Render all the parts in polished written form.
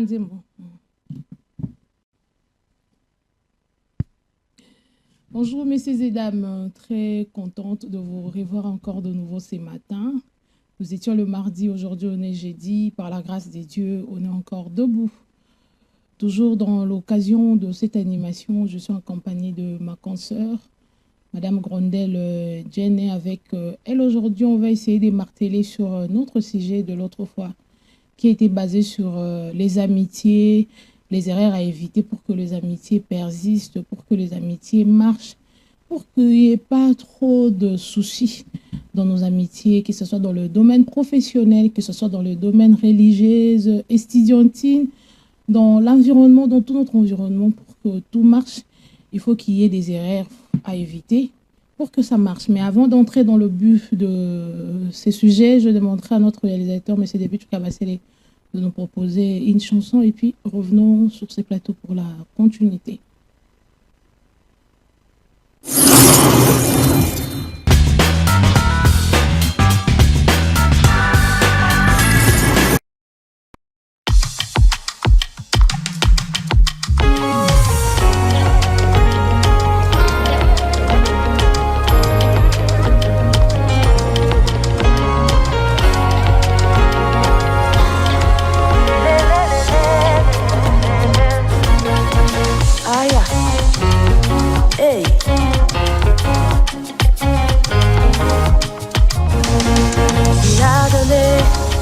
Nzembo. Bonjour messieurs et dames, très contente de vous revoir encore de nouveau ce matin. Nous étions le mardi, aujourd'hui on est jeudi, par la grâce de Dieu, on est encore debout. Toujours dans l'occasion de cette animation, je suis accompagnée de ma consoeur, Madame Grondel Jenny, avec elle aujourd'hui on va essayer de marteler sur notre sujet de l'autre fois, qui était basé sur les amitiés, les erreurs à éviter pour que les amitiés persistent, pour que les amitiés marchent, pour qu'il n'y ait pas trop de soucis dans nos amitiés, que ce soit dans le domaine professionnel, que ce soit dans le domaine religieux, estudiantine, dans l'environnement, dans tout notre environnement. Pour que tout marche, il faut qu'il y ait des erreurs à éviter pour que ça marche. Mais avant d'entrer dans le but de ces sujets, je demanderai à notre réalisateur, M. Débutu Kabassele, de nous proposer une chanson et puis revenons sur ces plateaux pour la continuité.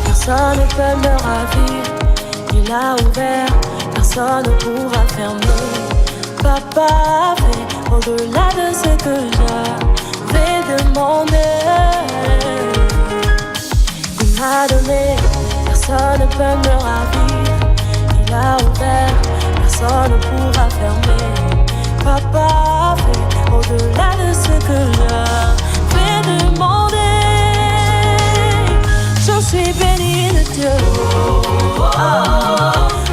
Personne ne peut me ravir, il a ouvert, personne ne pourra fermer. Papa a fait au-delà de ce que j'avais demandé. Il m'a donné, personne ne peut me ravir, il a ouvert, personne ne pourra fermer. Papa a fait au-delà de ce que j'avais demandé. Je suis béni de Dieu.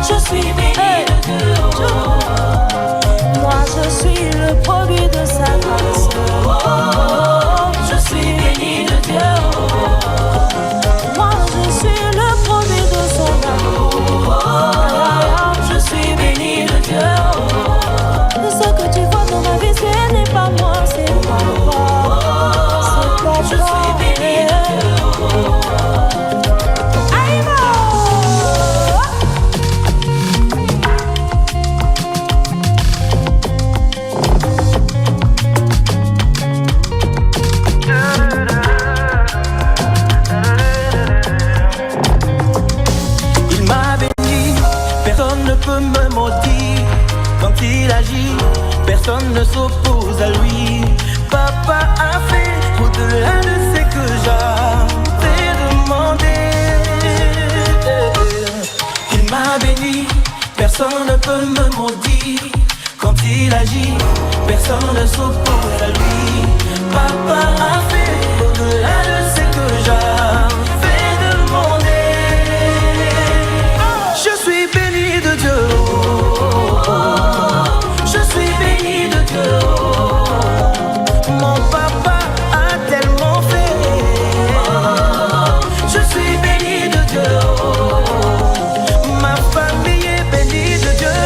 Je suis béni de Dieu. Moi je suis le produit de sa grâce. Je suis béni de Dieu. Moi je suis le produit de son amour. Je suis béni de Dieu. De ce que tu vois dans ma vie, ce n'est pas moi, c'est papa. C'est papa. Je suis béni de Dieu. Me maudit quand il agit, personne ne s'oppose à lui. Papa a fait au-delà de ce que j'avais demandé. Il m'a béni, personne ne peut me maudire. Quand il agit, personne ne s'oppose à lui. Papa a fait au-delà de ce que j'avais demandé. Je suis béni de Dieu. Je suis béni de Dieu. Mon papa a tellement fait. Je suis béni de Dieu. Ma famille est bénie de Dieu.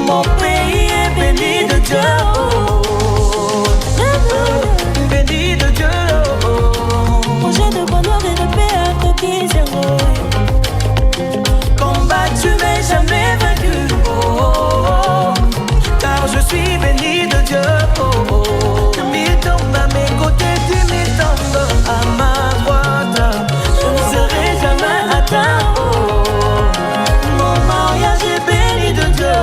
Mon pays est béni de Dieu. Béni de Dieu. Projet de bonheur et de paix à tout qui s'éroule. Combattu mais jamais vaincu, car je suis béni de Dieu. Il tombe à mes côtés, il tombe à ma droite. Je ne serai jamais atteint. Mon mariage est béni de Dieu.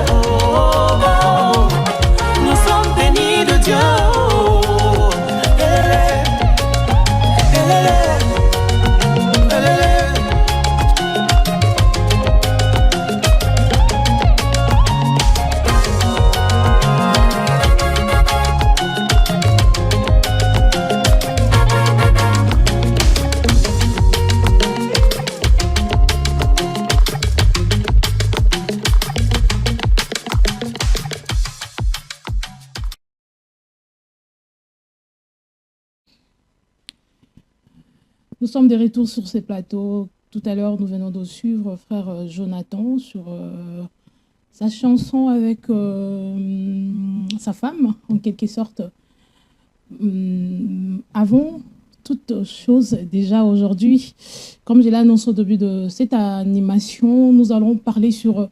Nous sommes bénis de Dieu. Nous sommes de retour sur ces plateaux Tout à l'heure, nous venons de suivre frère Jonathan sur sa chanson avec sa femme, en quelque sorte. Avant toute chose, déjà aujourd'hui, comme je l'ai annoncé au début de cette animation, nous allons parler sur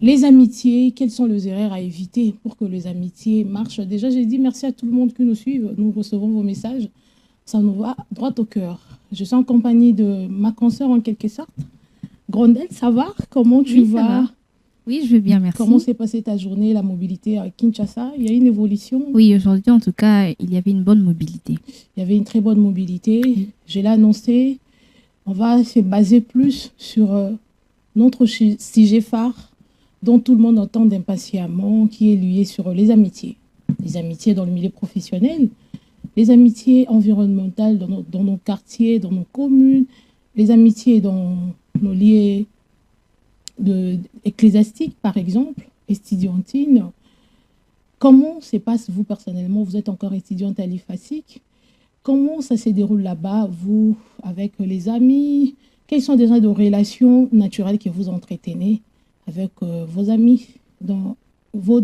les amitiés, quelles sont les erreurs à éviter pour que les amitiés marchent. Déjà, j'ai dit merci à tout le monde qui nous suit. Nous recevons vos messages. Ça nous va droit au cœur. Je suis en compagnie de ma consoeur en quelque sorte. Grondel, ça va? Comment tu vas? Ça va. Oui, je vais bien, merci. Comment s'est passée ta journée, la mobilité à Kinshasa? Il y a une évolution? Oui, aujourd'hui, en tout cas, il y avait une bonne mobilité. Il y avait une très bonne mobilité. Je l'ai annoncé. On va se baser plus sur notre sujet phare dont tout le monde entend impatiemment, qui est lié sur les amitiés. Les amitiés dans le milieu professionnel, les amitiés environnementales dans nos quartiers, dans nos communes, les amitiés dans nos lieux ecclésiastiques, par exemple, estudiantines. Comment se passe, vous, personnellement, vous êtes encore étudiante à l'IFASIC, comment ça se déroule là-bas, vous, avec les amis? Quelles sont déjà des relations naturelles que vous entretenez avec vos amis, dans vos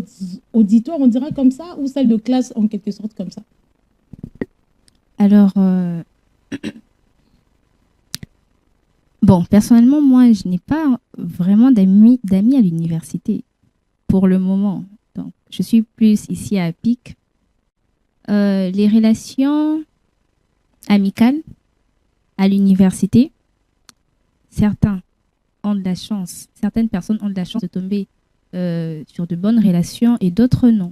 auditoires, on dirait comme ça, ou celle de classe, en quelque sorte, comme ça? Alors, bon, personnellement, moi, je n'ai pas vraiment d'amis à l'université pour le moment. Donc, je suis plus ici à PIC. Les relations amicales à l'université, certaines personnes ont de la chance de tomber sur de bonnes relations et d'autres non.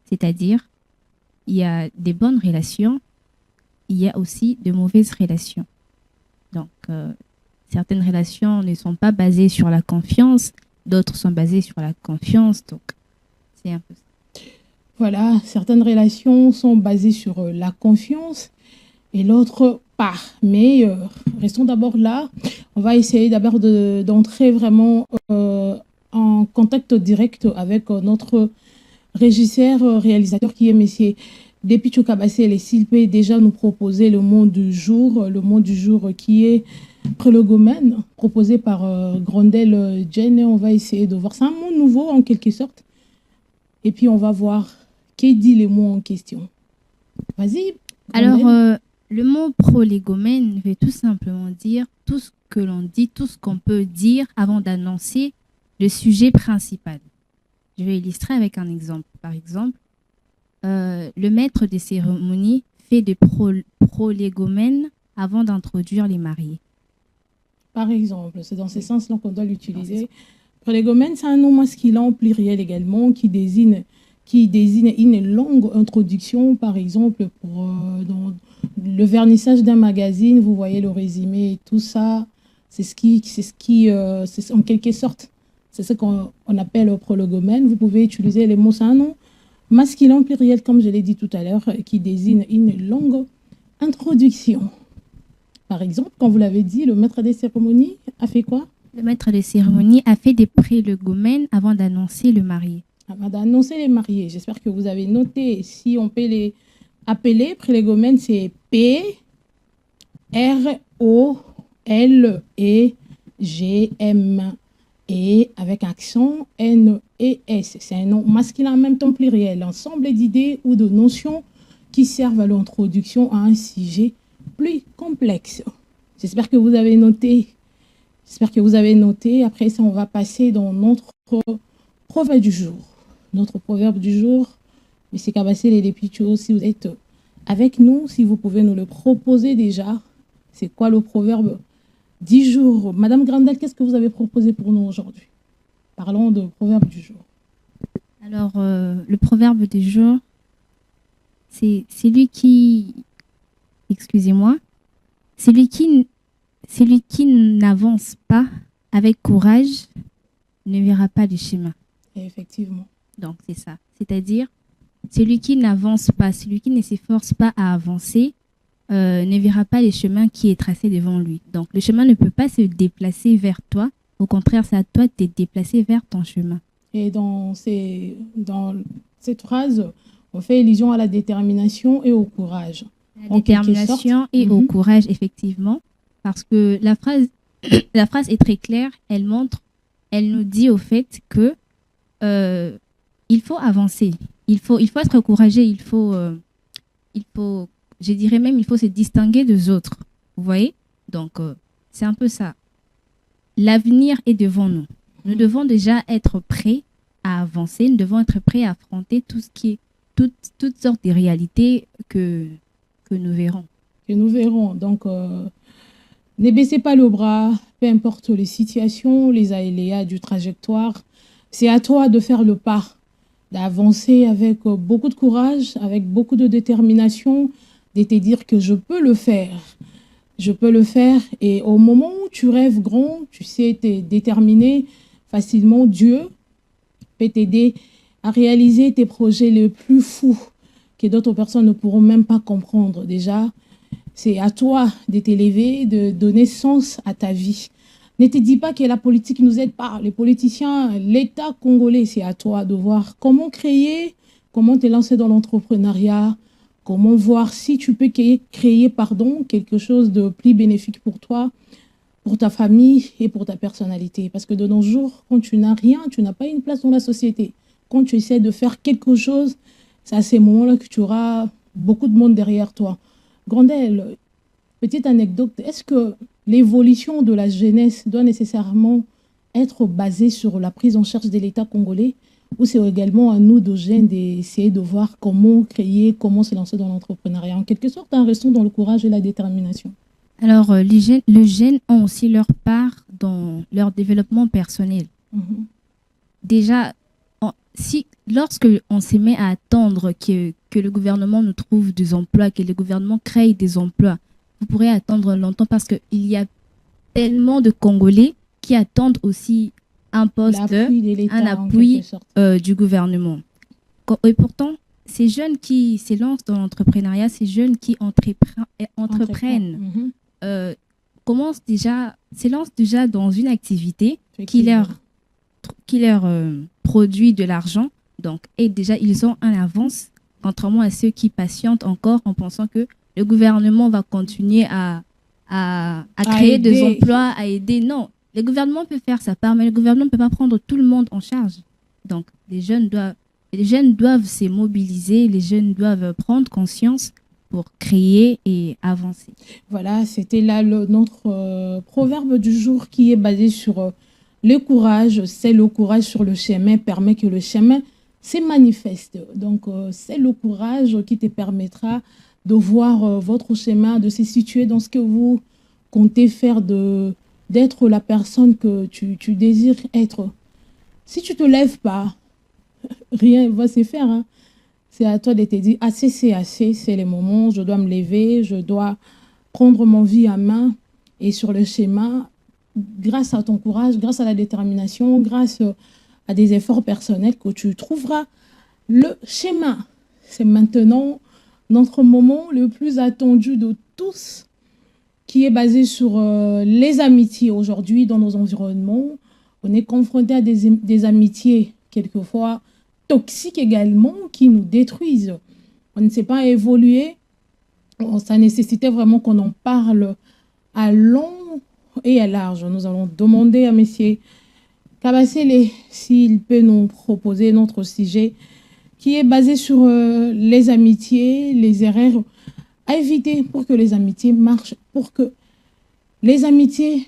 C'est-à-dire, il y a des bonnes relations, il y a aussi de mauvaises relations. Donc, certaines relations ne sont pas basées sur la confiance, d'autres sont basées sur la confiance. Donc, c'est un peu ça. Voilà, certaines relations sont basées sur la confiance et l'autre pas. Mais restons d'abord là. On va essayer d'abord d'entrer vraiment en contact direct avec notre régisseur, réalisateur qui est Monsieur Depicho Kabassé, s'il peut déjà nous proposer le mot du jour qui est prélogomène, proposé par Grondel Jen. On va essayer de voir. C'est un mot nouveau en quelque sorte. Et puis on va voir qui dit les mots en question. Vas-y. Grondel. Alors, le mot prolégomène veut tout simplement dire tout ce que l'on dit, tout ce qu'on peut dire avant d'annoncer le sujet principal. Je vais illustrer avec un exemple. Par exemple, le maître des cérémonies fait des prolégomènes avant d'introduire les mariés. Par exemple, c'est dans ce sens-là qu'on doit l'utiliser. Prolégomène, c'est un nom masculin pluriel également qui désigne une longue introduction, par exemple, pour dans le vernissage d'un magazine, vous voyez le résumé et tout ça, c'est en quelque sorte, c'est ce qu'on appelle prolégomène. Vous pouvez utiliser les mots, c'est un nom masculin pluriel, comme je l'ai dit tout à l'heure, qui désigne une longue introduction. Par exemple, quand vous l'avez dit, le maître des cérémonies a fait quoi? Le maître des cérémonies a fait des prélégomènes avant d'annoncer le marié. Avant d'annoncer les mariés. J'espère que vous avez noté. Si on peut les appeler, prélégomène, c'est P-R-O-L-E-G-M. Et avec accent N-E-S. C'est un nom masculin en même temps pluriel. Ensemble d'idées ou de notions qui servent à l'introduction à un sujet plus complexe. J'espère que vous avez noté. Après ça, on va passer dans notre proverbe du jour. Notre proverbe du jour, M. Kabassé et les Depicho, si vous êtes avec nous, si vous pouvez nous le proposer déjà. C'est quoi le proverbe 10 jours. Madame Grandel, qu'est-ce que vous avez proposé pour nous aujourd'hui? Parlons de proverbe du jour. Alors, le proverbe du jour, c'est celui qui... Excusez-moi. Celui qui n'avance pas avec courage ne verra pas le chemin. Et effectivement. Donc, c'est ça. C'est-à-dire, celui qui n'avance pas, celui qui ne s'efforce pas à avancer, ne verra pas les chemins qui est tracé devant lui. Donc, le chemin ne peut pas se déplacer vers toi. Au contraire, c'est à toi de te déplacer vers ton chemin. Et dans cette phrase, on fait allusion à la détermination et au courage. La détermination et au courage, effectivement. parce que la phrase est très claire. Elle nous dit au fait que il faut avancer, il faut être encouragé, je dirais même, il faut se distinguer des autres. Vous voyez? Donc, c'est un peu ça. L'avenir est devant nous. Nous devons déjà être prêts à avancer. Nous devons être prêts à affronter tout ce qui est toutes sortes de réalités que nous verrons. Que nous verrons. Donc, ne baissez pas le bras, peu importe les situations, les aléas du trajectoire. C'est à toi de faire le pas, d'avancer avec beaucoup de courage, avec beaucoup de détermination, de te dire que je peux le faire. Je peux le faire. Et au moment où tu rêves grand, tu sais, tu es déterminé, facilement, Dieu peut t'aider à réaliser tes projets les plus fous que d'autres personnes ne pourront même pas comprendre. Déjà, c'est à toi de t'élever, de donner sens à ta vie. Ne te dis pas que la politique ne nous aide pas. Les politiciens, l'État congolais, c'est à toi de voir comment créer, comment te lancer dans l'entrepreneuriat, comment voir si tu peux créer quelque chose de plus bénéfique pour toi, pour ta famille et pour ta personnalité. Parce que de nos jours, quand tu n'as rien, tu n'as pas une place dans la société. Quand tu essaies de faire quelque chose, c'est à ces moments-là que tu auras beaucoup de monde derrière toi. Grandel, petite anecdote, est-ce que l'évolution de la jeunesse doit nécessairement être basée sur la prise en charge de l'État congolais, ou c'est également à nous de jeunes d'essayer de voir comment créer, comment se lancer dans l'entrepreneuriat? En quelque sorte, restons dans le courage et la détermination. Alors, les jeunes ont aussi leur part dans leur développement personnel. Déjà, lorsque on se met à attendre que le gouvernement nous trouve des emplois, que le gouvernement crée des emplois, vous pourrez attendre longtemps parce qu'il y a tellement de Congolais qui attendent aussi un poste, un appui du gouvernement. Et pourtant, ces jeunes qui se lancent dans l'entrepreneuriat, ces jeunes qui entreprennent, se lancent déjà dans une activité qui leur produit de l'argent. Donc, et déjà, ils ont un avance, contrairement à ceux qui patientent encore en pensant que le gouvernement va continuer à créer des emplois, à aider. Non, le gouvernement peut faire sa part, mais le gouvernement ne peut pas prendre tout le monde en charge. Donc, les jeunes doivent se mobiliser, les jeunes doivent prendre conscience pour créer et avancer. Voilà, c'était là notre proverbe du jour qui est basé sur le courage. C'est le courage sur le chemin permet que le chemin se manifeste. Donc, c'est le courage qui te permettra de voir votre chemin, de se situer dans ce que vous comptez faire, d'être la personne que tu désires être. Si tu ne te lèves pas, rien ne va se faire. Hein. C'est à toi de te dire, assez, c'est le moment, je dois me lever, je dois prendre mon vie en main. Et sur le schéma, grâce à ton courage, grâce à la détermination, grâce à des efforts personnels, que tu trouveras le schéma. C'est maintenant notre moment le plus attendu de tous, qui est basé sur les amitiés. Aujourd'hui, dans nos environnements, on est confronté à des amitiés, quelquefois toxiques également, qui nous détruisent. On ne sait pas évoluer. Ça nécessitait vraiment qu'on en parle à long et à large. Nous allons demander à M. Kabasele s'il peut nous proposer notre sujet qui est basé sur les amitiés, les erreurs à éviter pour que les amitiés marchent, pour que les amitiés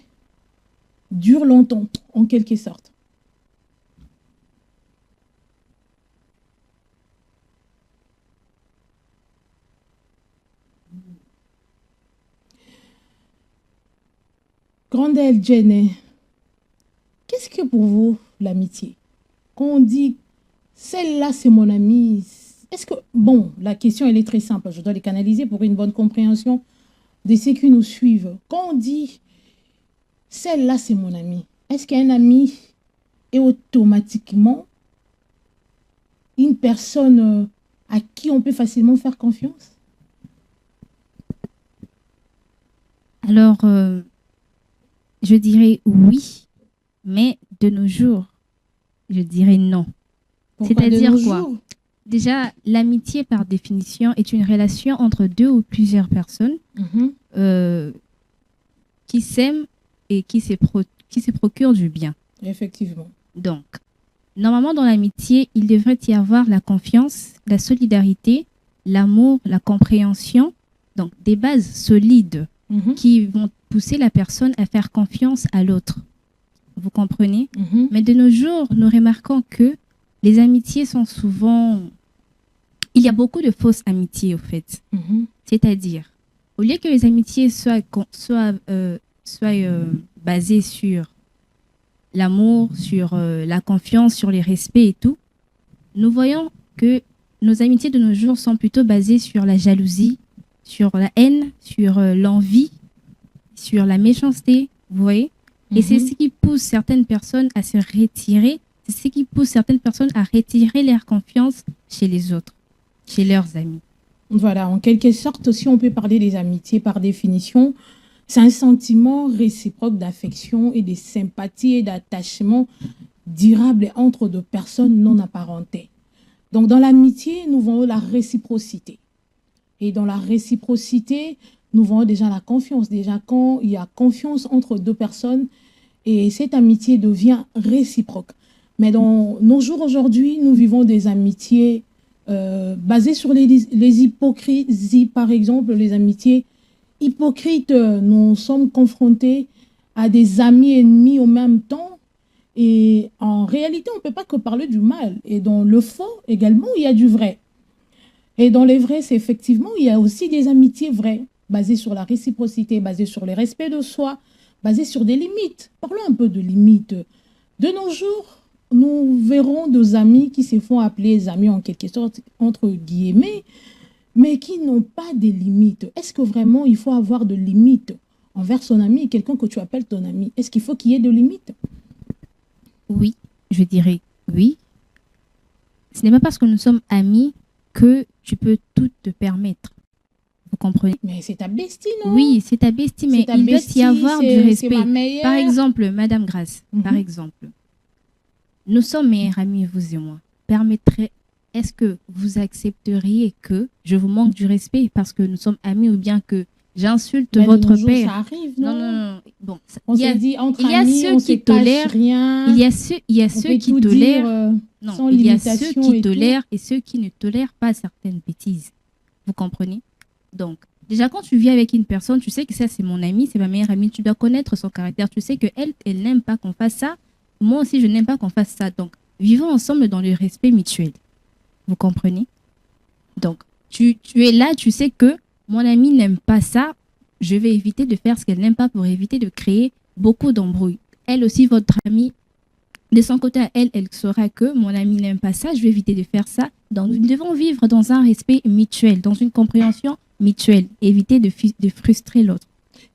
durent longtemps, en quelque sorte. Grandel Jenny, qu'est-ce que pour vous l'amitié? Quand on dit celle-là c'est mon amie, est-ce que, bon, la question elle est très simple, je dois les canaliser pour une bonne compréhension de ceux qui nous suivent. Quand on dit celle-là c'est mon amie, est-ce qu'un ami est automatiquement une personne à qui on peut facilement faire confiance? Alors, je dirais oui, mais de nos jours, je dirais non. C'est-à-dire quoi? Déjà, l'amitié, par définition, est une relation entre deux ou plusieurs personnes qui s'aiment et qui se procurent du bien. Effectivement. Donc, normalement, dans l'amitié, il devrait y avoir la confiance, la solidarité, l'amour, la compréhension, donc des bases solides Mhm. qui vont pousser la personne à faire confiance à l'autre. Vous comprenez? Mhm. Mais de nos jours, nous remarquons que les amitiés sont souvent... Il y a beaucoup de fausses amitiés, au fait. Mhm. C'est-à-dire, au lieu que les amitiés soient basées sur l'amour, sur la confiance, sur les respects et tout, nous voyons que nos amitiés de nos jours sont plutôt basées sur la jalousie, sur la haine, sur l'envie, sur la méchanceté, vous voyez? Et c'est ce qui pousse certaines personnes à se retirer, c'est ce qui pousse certaines personnes à retirer leur confiance chez les autres, chez leurs amis. Voilà, en quelque sorte, si on peut parler des amitiés par définition, c'est un sentiment réciproque d'affection et de sympathie et d'attachement durable entre deux personnes non apparentées. Donc, dans l'amitié, nous voyons la réciprocité. Et dans la réciprocité, nous voyons déjà la confiance. Déjà, quand il y a confiance entre deux personnes, et cette amitié devient réciproque. Mais dans nos jours aujourd'hui, nous vivons des amitiés basées sur les hypocrisies, par exemple, les amitiés hypocrites. Nous sommes confrontés à des amis ennemis en même temps. Et en réalité, on ne peut pas que parler du mal. Et dans le faux, également, il y a du vrai. Et dans les vrais, c'est effectivement, il y a aussi des amitiés vraies, basées sur la réciprocité, basées sur le respect de soi, basées sur des limites. Parlons un peu de limites. De nos jours, nous verrons des amis qui se font appeler des amis en quelque sorte, entre guillemets, mais qui n'ont pas de limites. Est-ce que vraiment il faut avoir de limites envers son ami, quelqu'un que tu appelles ton ami? Est-ce qu'il faut qu'il y ait de limites? Oui, je dirais oui. Ce n'est pas parce que nous sommes amis que tu peux tout te permettre. Vous comprenez? Mais c'est ta bestie, non? Oui, c'est ta bestie, mais ta il doit bestie, y avoir du c'est respect. ma meilleure. Par exemple, Madame Grace, par Mhm. exemple, nous sommes meilleurs amis, vous et moi. Est-ce que vous accepteriez que je vous manque du respect parce que nous sommes amis ou bien que j'insulte Mais de votre nos jours, père? ça arrive, non? Non. Bon, On il y a, s'est dit, entre il y a amis, ceux on qui se cache tolèrent, rien. il y a ceux on peut qui tout tolèrent. dire Non, sans il y a ceux limitation qui et tout. tolèrent et ceux qui ne tolèrent pas certaines bêtises. Vous comprenez? Donc, déjà, quand tu vis avec une personne, tu sais que ça, c'est mon ami, c'est ma meilleure amie. Tu dois connaître son caractère. Tu sais qu'elle, elle n'aime pas qu'on fasse ça. Moi aussi, je n'aime pas qu'on fasse ça. Donc, vivons ensemble dans le respect mutuel. Vous comprenez? Donc, tu es là, tu sais que mon ami n'aime pas ça. Je vais éviter de faire ce qu'elle n'aime pas pour éviter de créer beaucoup d'embrouilles. Elle aussi, votre amie, de son côté à elle, elle saura que mon ami n'aime pas ça, je vais éviter de faire ça. Donc, nous devons vivre dans un respect mutuel, dans une compréhension mutuelle, éviter de frustrer l'autre.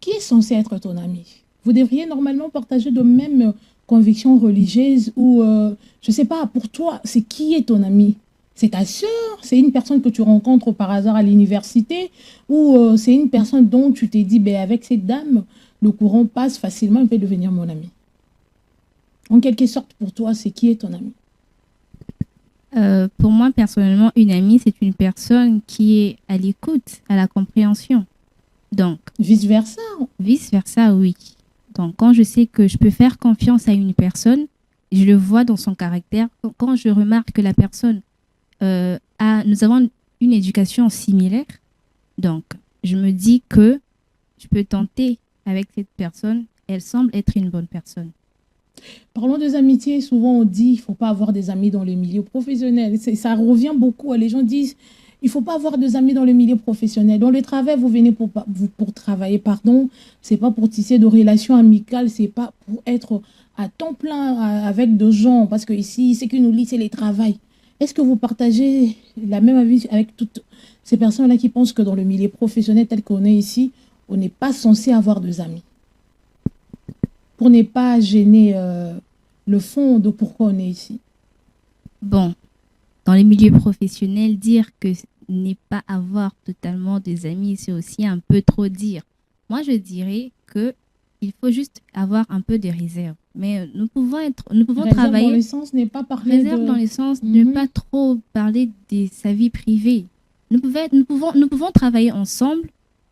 Qui est censé être ton ami? Vous devriez normalement partager de mêmes convictions religieuses ou, je ne sais pas, pour toi, c'est qui est ton ami? C'est ta sœur? C'est une personne que tu rencontres par hasard à l'université? Ou c'est une personne dont tu t'es dit, ben, avec cette dame, le courant passe facilement, elle peut devenir mon ami? En quelque sorte, pour toi, c'est qui est ton ami? Pour moi, personnellement, une amie, c'est une personne qui est à l'écoute, à la compréhension. Donc, vice-versa? Vice-versa, oui. Donc, quand je sais que je peux faire confiance à une personne, je le vois dans son caractère. Quand je remarque que la personne nous avons une éducation similaire, donc je me dis que je peux tenter avec cette personne. Elle semble être une bonne personne. Parlons des amitiés. Souvent, on dit qu'il ne faut pas avoir des amis dans le milieu professionnel. Ça revient beaucoup. Les gens disent il ne faut pas avoir des amis dans le milieu professionnel. Dans le travail, vous venez pour travailler, pardon. Ce n'est pas pour tisser de relations amicales. Ce n'est pas pour être à temps plein avec des gens. Parce que ici, ce qui nous lie, c'est le travail. Est-ce que vous partagez la même avis avec toutes ces personnes-là qui pensent que dans le milieu professionnel tel qu'on est ici, on n'est pas censé avoir des amis? Pour ne pas gêner le fond de pourquoi on est ici. Bon, dans les milieux professionnels, dire que n'est pas avoir totalement des amis, c'est aussi un peu trop dire. Moi, je dirais que il faut juste avoir un peu de réserve. Mais nous pouvons travailler. Dans le sens n'est pas parler réserve dans le sens de ne pas trop parler de sa vie privée. Nous pouvons travailler ensemble,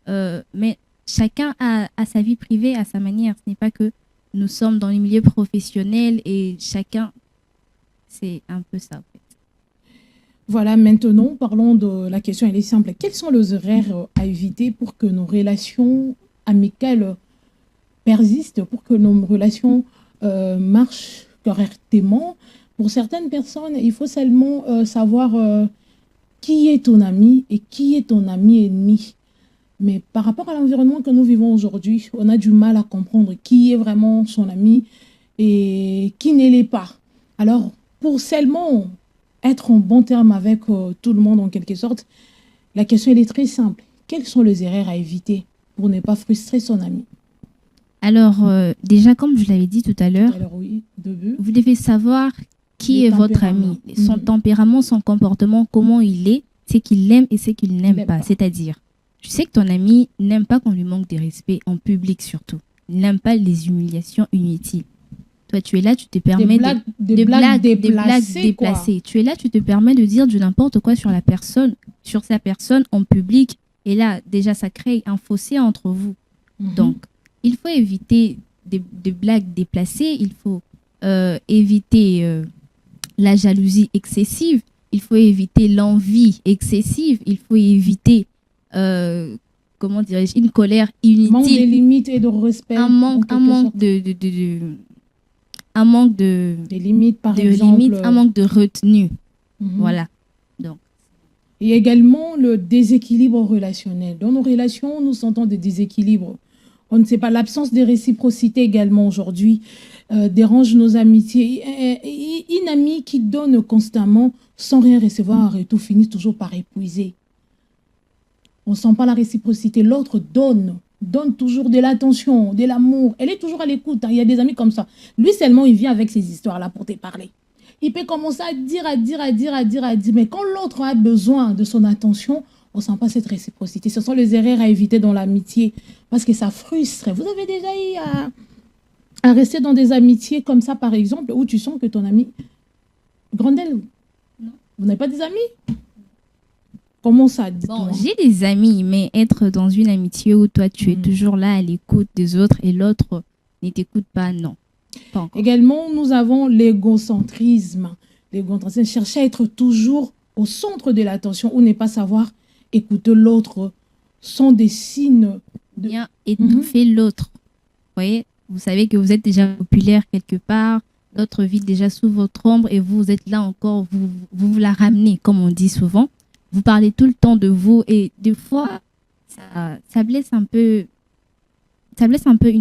mais chacun a sa vie privée à sa manière. Ce n'est pas que nous sommes dans les milieux professionnels et chacun, c'est un peu ça en fait. Voilà, maintenant, parlons de la question, elle est simple. Quels sont les erreurs à éviter pour que nos relations amicales persistent, pour que nos relations marchent correctement? Pour certaines personnes, il faut seulement savoir qui est ton ami et qui est ton ami ennemi. Mais par rapport à l'environnement que nous vivons aujourd'hui, on a du mal à comprendre qui est vraiment son ami et qui ne l'est pas. Alors, pour seulement être en bon terme avec tout le monde en quelque sorte, la question elle est très simple. Quelles sont les erreurs à éviter pour ne pas frustrer son ami? Alors, déjà, comme je l'avais dit tout à l'heure, Alors oui, début. vous devez savoir qui Les est votre tempéraments. ami, son tempérament, son comportement, comment il est, ce qu'il aime et ce qu'il n'aime n'aime pas. pas. C'est-à-dire, tu sais que ton ami n'aime pas qu'on lui manque de respect, en public surtout. Il n'aime pas les humiliations inutiles. Toi, tu es là, tu te permets Des blagues déplacées, quoi. déplacées. Tu es là, tu te permets de dire du n'importe quoi sur la personne, sur sa personne en public. Et là, déjà, ça crée un fossé entre vous. Mhm. Donc, il faut éviter des blagues déplacées. Il faut éviter la jalousie excessive. Il faut éviter l'envie excessive. Il faut éviter, comment dirais-je, une colère Manque de inutile. limites et de respect. Un en manque quelque sorte. un manque de Des limites, par de exemple. limite, un manque de retenue. Mhm. Voilà. Donc, Et également le déséquilibre relationnel. Dans nos relations, nous sentons des déséquilibres. On ne sait pas, l'absence de réciprocité également aujourd'hui dérange nos amitiés. Une amie qui donne constamment sans rien recevoir en retour finit toujours par épuiser. On ne sent pas la réciprocité. L'autre donne toujours de l'attention, de l'amour. Elle est toujours à l'écoute. Il y a des amis comme ça. Lui seulement, il vient avec ces histoires-là pour te parler. Il peut commencer à dire. Mais quand l'autre a besoin de son attention, on ne sent pas cette réciprocité. Ce sont les erreurs à éviter dans l'amitié parce que ça frustre. Vous avez déjà eu à rester dans des amitiés comme ça, par exemple, où tu sens que ton ami... Grandel, Non. Vous n'avez pas des amis? Comment ça, dites-moi? bon, j'ai des amis, mais être dans une amitié où toi, tu es toujours là à l'écoute des autres et l'autre ne t'écoute pas, non. Pas encore. Également, nous avons l'égocentrisme. L'égocentrisme, chercher à être toujours au centre de l'attention ou ne pas savoir écouter l'autre sont des signes de... Bien étouffer l'autre. Vous voyez, vous savez que vous êtes déjà populaire quelque part, l'autre vit déjà sous votre ombre et vous êtes là encore, vous la ramenez, comme on dit souvent. Vous parlez tout le temps de vous et des fois, ça blesse un peu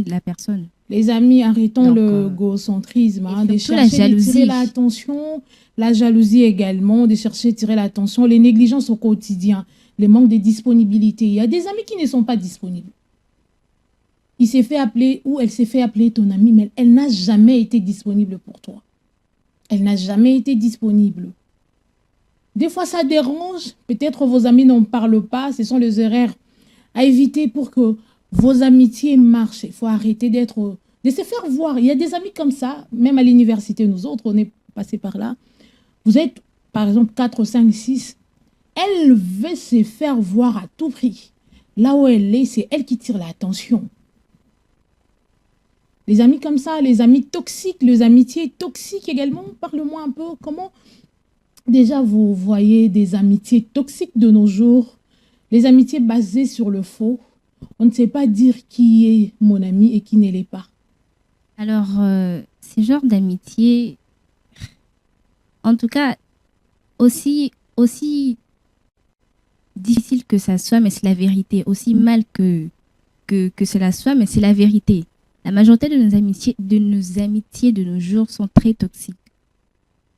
la personne. Les amis, arrêtons Donc, l'égocentrisme, de surtout la chercher à jalousie. tirer l'attention, la jalousie également, de chercher à tirer l'attention, les négligences au quotidien, le manque de disponibilité. Il y a des amis qui ne sont pas disponibles. Il s'est fait appeler ou elle s'est fait appeler ton amie, mais elle n'a jamais été disponible pour toi. Elle n'a jamais été disponible. Des fois, ça dérange. Peut-être vos amis n'en parlent pas. Ce sont les erreurs à éviter pour que vos amitiés marchent. Il faut arrêter de se faire voir. Il y a des amis comme ça, même à l'université, nous autres, on est passés par là. Vous êtes, par exemple, 4, 5, 6. Elle veut se faire voir à tout prix. Là où elle est, c'est elle qui tire l'attention. Les amis comme ça, les amis toxiques, les amitiés toxiques également. Parle-moi un peu comment déjà vous voyez des amitiés toxiques de nos jours, les amitiés basées sur le faux. On ne sait pas dire qui est mon ami et qui ne l'est pas. Alors, ces genres d'amitié, en tout cas, aussi difficile que ça soit, mais c'est la vérité. Aussi mal que cela soit, mais c'est la vérité. La majorité de nos amitiés de nos jours sont très toxiques.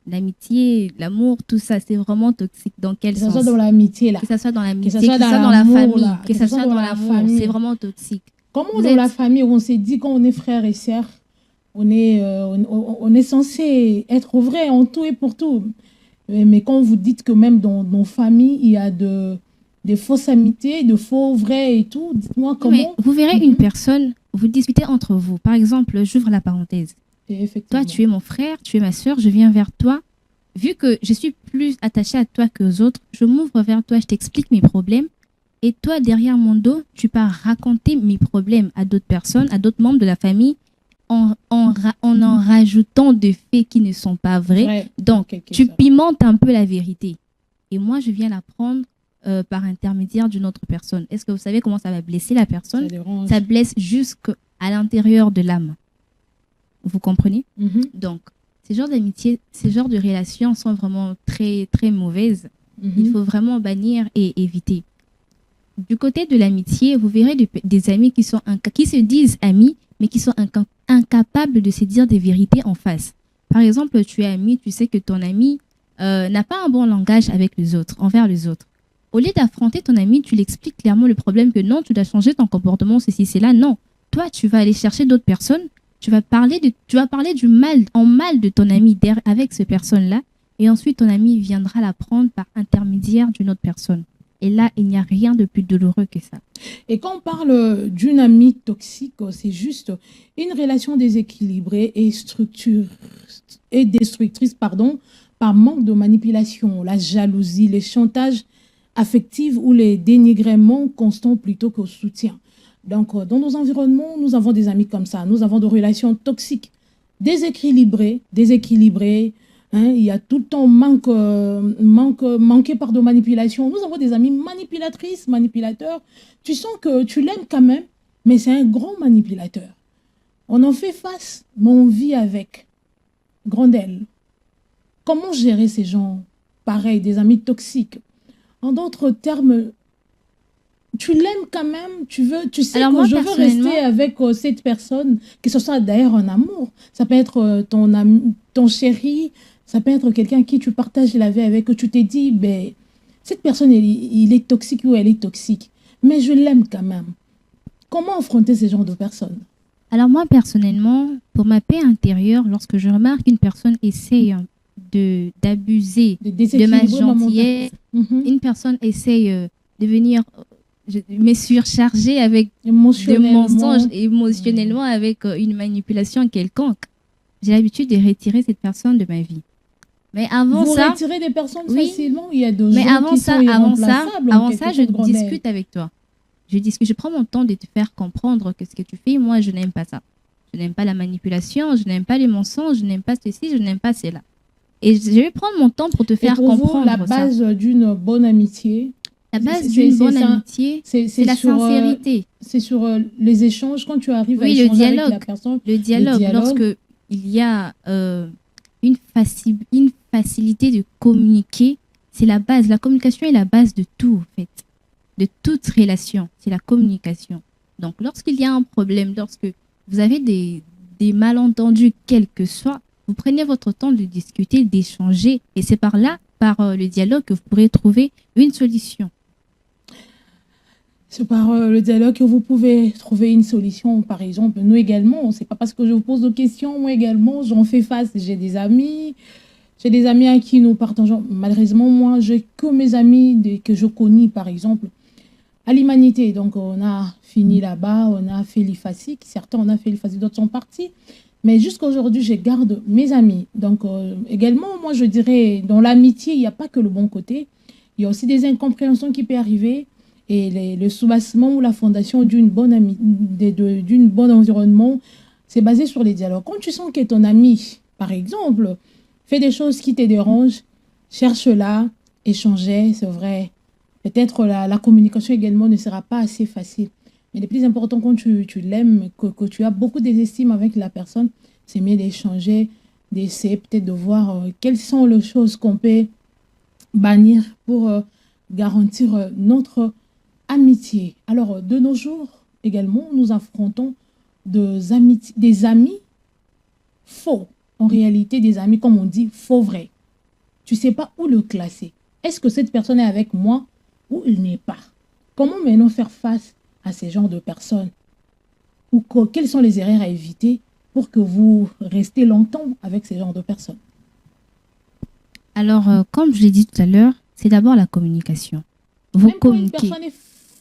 L'amitié, l'amour, tout ça, c'est vraiment toxique. Dans quel Que ce sens? soit dans l'amitié, là. Que ça soit dans l'amitié, Que que ça soit ça soit dans dans la l'amour, famille, là. que ça soit dans l'amour, famille. c'est vraiment toxique. Comment Vous dans êtes- la famille, on s'est dit quand on est frère et sœur, on est censé être vrai en tout et pour tout. Mais quand vous dites que même dans nos familles, il y a des fausses amitiés, de faux vrais et tout, dites-moi Mais comment. vous verrez une personne, vous discutez entre vous. Par exemple, j'ouvre la parenthèse. Et effectivement. Toi, tu es mon frère, tu es ma sœur, je viens vers toi. Vu que je suis plus attachée à toi qu'aux autres, je m'ouvre vers toi, je t'explique mes problèmes. Et toi, derrière mon dos, tu pars raconter mes problèmes à d'autres personnes, à d'autres membres de la famille, en rajoutant des faits qui ne sont pas vrais. Vrai. Donc, Quelque tu sorte. pimentes un peu la vérité. Et moi, je viens l'apprendre par intermédiaire d'une autre personne. Est-ce que vous savez comment ça va blesser la personne? Ça dérange. Ça blesse jusqu'à l'intérieur de l'âme. Vous comprenez? Mhm, Donc, ces genres d'amitié, ces genres de relations sont vraiment très, très mauvaises. Il mhm. faut vraiment bannir et éviter. Du côté de l'amitié, vous verrez des amis qui se disent amis, mais qui sont incapables de se dire des vérités en face. Par exemple, tu es ami, tu sais que ton ami n'a pas un bon langage avec les autres, envers les autres. Au lieu d'affronter ton ami, tu l'expliques clairement le problème que non, tu dois changer ton comportement, ceci, cela. Non. Toi, tu vas aller chercher d'autres personnes, tu vas parler du mal, en mal de ton ami avec cette personne-là, et ensuite ton ami viendra l'apprendre par intermédiaire d'une autre personne. Et là, il n'y a rien de plus douloureux que ça. Et quand on parle d'une amie toxique, c'est juste une relation déséquilibrée et destructrice, pardon, par manque de manipulation, la jalousie, les chantages affectifs ou les dénigrements constants plutôt qu'au soutien. Donc, dans nos environnements, nous avons des amis comme ça. Nous avons des relations toxiques, déséquilibrées. Hein, il y a tout le temps manqué par de manipulation. Nous avons des amis manipulatrices, manipulateurs. Tu sens que tu l'aimes quand même, mais c'est un grand manipulateur. On en fait face, mais on vit avec. Grandel. Comment gérer ces gens pareils, des amis toxiques? En d'autres termes, tu l'aimes quand même, tu sais Alors que moi, je veux personnellement, rester avec cette personne, que ce soit d'ailleurs un amour. Ça peut être ton ami, ton chéri, ça peut être quelqu'un à qui tu partages la vie avec, que tu t'es dit, ben, cette personne, il est toxique ou elle est toxique, mais je l'aime quand même. Comment affronter ces genres de personnes? alors moi, personnellement, pour ma paix intérieure, lorsque je remarque qu'une personne essaye d'abuser De de ma déséquilibrer ma gentillesse, Mhm. une personne essaye de venir me surcharger avec de Émotionnellement. mensonges émotionnellement avec une manipulation quelconque, j'ai l'habitude de retirer cette personne de ma vie. Mais avant Vous ça, retirez des personnes oui, facilement, il y a des mais gens avant qui ça, sont irremplaçables. en avant quelque ça, je sorte, Grandel. discute avec toi. Je prends mon temps de te faire comprendre que ce que tu fais, moi, je n'aime pas ça. Je n'aime pas la manipulation, je n'aime pas les mensonges, je n'aime pas ceci, je n'aime pas cela. Et je vais prendre mon temps pour te Et faire pour vous, comprendre la ça. base d'une bonne amitié, La base c'est- d'une c'est bonne ça, amitié, c'est la sur, sincérité. c'est sur les échanges, quand tu arrives à Oui, le échanger avec la dialogue. personne. Le dialogue, dialogue. lorsque il y a une facilité de communiquer, c'est la base. La communication est la base de tout, en fait. De toute relation, c'est la communication. Donc, lorsqu'il y a un problème, lorsque vous avez des malentendus, quels que soient, vous prenez votre temps de discuter, d'échanger. Et c'est par là, par le dialogue, que vous pourrez trouver une solution. C'est par le dialogue que vous pouvez trouver une solution. Par exemple, nous également, c'est pas parce que je vous pose des questions, moi également, j'en fais face. J'ai des amis à qui nous partageons. Malheureusement, moi, j'ai que mes amis que je connais, par exemple, à l'humanité. Donc, on a fini là-bas, on a fait l'IFASIC. Certains, on a fait l'IFASIC, d'autres sont partis. Mais jusqu'à aujourd'hui, je garde mes amis. Donc, également, moi, je dirais, dans l'amitié, il n'y a pas que le bon côté. Il y a aussi des incompréhensions qui peuvent arriver. Et le soubassement ou la fondation d'une bonne d'une bonne environnement, c'est basé sur les dialogues. Quand tu sens que ton ami, par exemple, fait des choses qui te dérangent, cherche-la, échangez, c'est vrai. Peut-être la communication également ne sera pas assez facile. Mais le plus important, quand tu l'aimes, que tu as beaucoup d'estime avec la personne, c'est mieux d'échanger, d'essayer peut-être de voir quelles sont les choses qu'on peut bannir pour garantir notre amitié. Alors, de nos jours, également, nous affrontons des amis faux. En réalité, des amis, comme on dit, faux vrais. Tu ne sais pas où le classer. Est-ce que cette personne est avec moi ou il n'est pas? Comment maintenant faire face à ces genres de personnes? Ou quelles sont les erreurs à éviter pour que vous restez longtemps avec ces genres de personnes? Alors, comme je l'ai dit tout à l'heure, c'est d'abord la communication. Vous Même quand une communiquez. personne est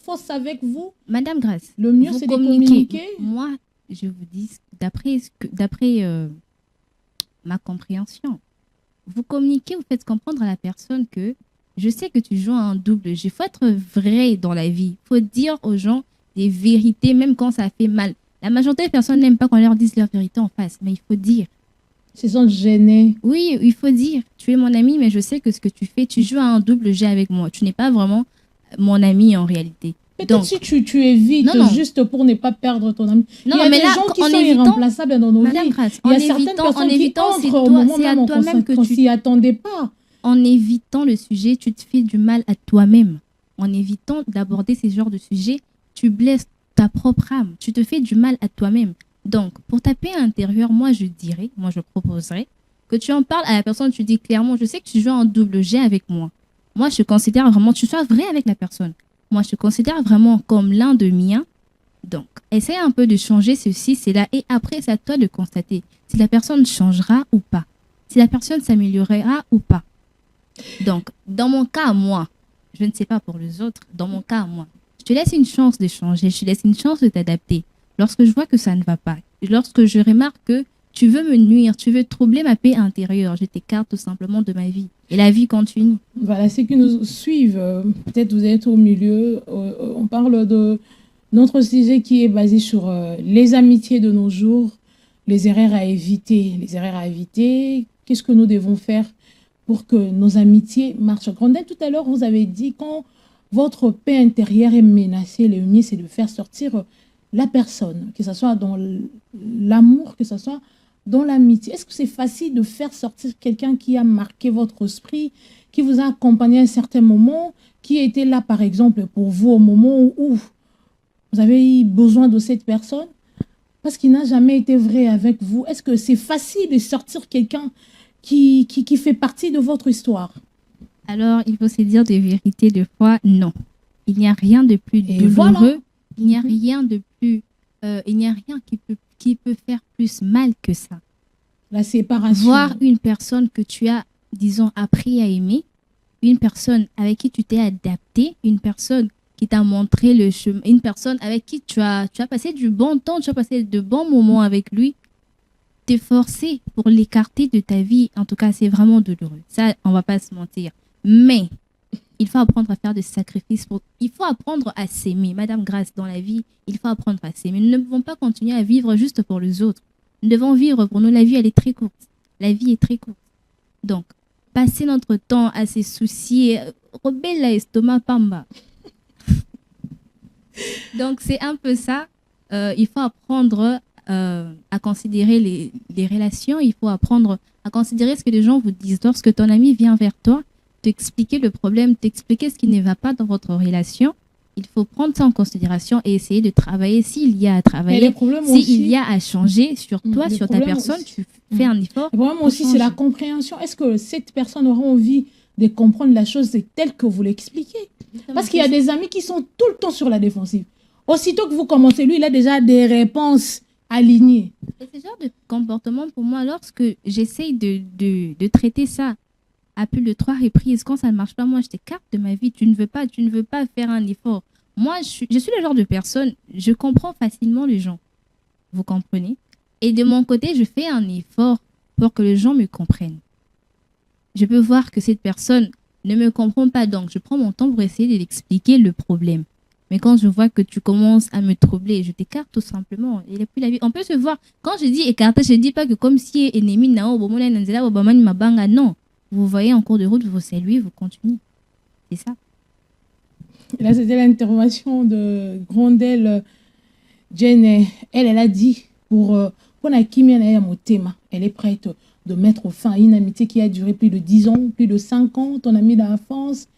fausse avec vous, Madame Grace, le mieux vous c'est de communiquer. Moi, je vous dis, d'après ma compréhension, vous communiquez, vous faites comprendre à la personne que je sais que tu joues à un double jeu. Il faut être vrai dans la vie. Il faut dire aux gens des vérités, même quand ça fait mal. La majorité des personnes n'aiment pas qu'on leur dise leur vérité en face, mais il faut dire. Ils se sentent gênés. Oui, il faut dire. Tu es mon ami, mais je sais que ce que tu fais, tu joues à un double jeu avec moi. Tu n'es pas vraiment mon ami en réalité. Peut-être Donc, si tu évites Non, non. juste pour ne pas perdre ton ami. Non, Il y a mais des là, gens qui en sont évitant- irremplaçables dans nos Madame vies. Grace, Il y a en certaines évitant- personnes en qui évitant, c'est entrent au toi- moment c'est à même toi-même que qu'on tu- s'y attendait pas. en évitant le sujet, tu te fais du mal à toi-même. En évitant d'aborder ces genres de sujets, tu blesses ta propre âme. Tu te fais du mal à toi-même. Donc, pour ta paix intérieure, moi, je proposerais que tu en parles à la personne. Tu dis clairement, je sais que tu joues en double G avec moi. Moi, je considère vraiment, tu sois vrai avec la personne. Moi, je te considère vraiment comme l'un de mien. Donc, essaie un peu de changer ceci, cela. Et après, c'est à toi de constater si la personne changera ou pas. Si la personne s'améliorera ou pas. Donc, dans mon cas, moi, je ne sais pas pour les autres, dans mon cas, moi, je te laisse une chance de changer, je te laisse une chance de t'adapter. Lorsque je vois que ça ne va pas, lorsque je remarque que tu veux me nuire, tu veux troubler ma paix intérieure, je t'écarte tout simplement de ma vie. Et la vie continue. Voilà, ceux qui nous suivent, peut-être vous êtes au milieu. On parle de notre sujet qui est basé sur les amitiés de nos jours, les erreurs à éviter. Les erreurs à éviter, qu'est-ce que nous devons faire pour que nos amitiés marchent. Grandel, tout à l'heure, vous avez dit quand votre paix intérieure est menacée, le mieux, c'est de faire sortir la personne, que ce soit dans l'amour, que ce soit dans l'amitié. Est-ce que c'est facile de faire sortir quelqu'un qui a marqué votre esprit, qui vous a accompagné à un certain moment, qui était là, par exemple, pour vous au moment où vous avez eu besoin de cette personne, parce qu'il n'a jamais été vrai avec vous? Est-ce que c'est facile de sortir quelqu'un qui fait partie de votre histoire? Alors, il faut se dire des vérités de fois, non. Il n'y a rien de plus Et douloureux. voilà. Il n'y a rien de plus... il n'y a rien qui peut faire plus mal que ça. La séparation. Voir une personne que tu as, disons, appris à aimer, une personne avec qui tu t'es adapté, une personne qui t'a montré le chemin, une personne avec qui tu as passé du bon temps, tu as passé de bons moments avec lui, te forcer pour l'écarter de ta vie, en tout cas, c'est vraiment douloureux. Ça, on va pas se mentir. Mais il faut apprendre à faire des sacrifices. Il faut apprendre à s'aimer. Madame Grace, dans la vie, il faut apprendre à s'aimer. Nous ne pouvons pas continuer à vivre juste pour les autres. Nous devons vivre pour nous. La vie, elle est très courte. La vie est très courte. Donc, passer notre temps à se soucier, rebelle l'estomac pamba. Donc, c'est un peu ça. Il faut apprendre à considérer les relations. Il faut apprendre à considérer ce que les gens vous disent. Lorsque ton ami vient vers toi, t'expliquer le problème, t'expliquer ce qui ne va pas dans votre relation, il faut prendre ça en considération et essayer de travailler s'il y a à travailler, s'il y a à changer sur toi, sur ta personne, tu fais un effort. Le problème aussi, c'est la compréhension. Est-ce que cette personne aura envie de comprendre la chose telle que vous l'expliquez? Parce qu'il y a des amis qui sont tout le temps sur la défensive. Aussitôt que vous commencez, lui, il a déjà des réponses alignées. Et ce genre de comportement, pour moi, lorsque j'essaye de traiter ça à plus de 3 reprises, quand ça ne marche pas, moi, je t'écarte de ma vie. Tu ne veux pas faire un effort. Moi, je suis le genre de personne, je comprends facilement les gens. Vous comprenez? Et de mon côté, je fais un effort pour que les gens me comprennent. Je peux voir que cette personne ne me comprend pas, donc je prends mon temps pour essayer de l'expliquer le problème. Mais quand je vois que tu commences à me troubler, je t'écarte tout simplement. Et puis la vie, on peut se voir. Quand je dis écarter, je ne dis pas que comme si ennemi nao bomona nanzela obamani mabanga, non. Vous voyez en cours de route, vous saluez, vous continuez. C'est ça. Et là, c'était l'intervention de Grandel Jane. Elle a dit pour elle est prête de mettre fin à une amitié qui a duré plus de 10 ans, plus de 5 ans, ton ami d'enfance.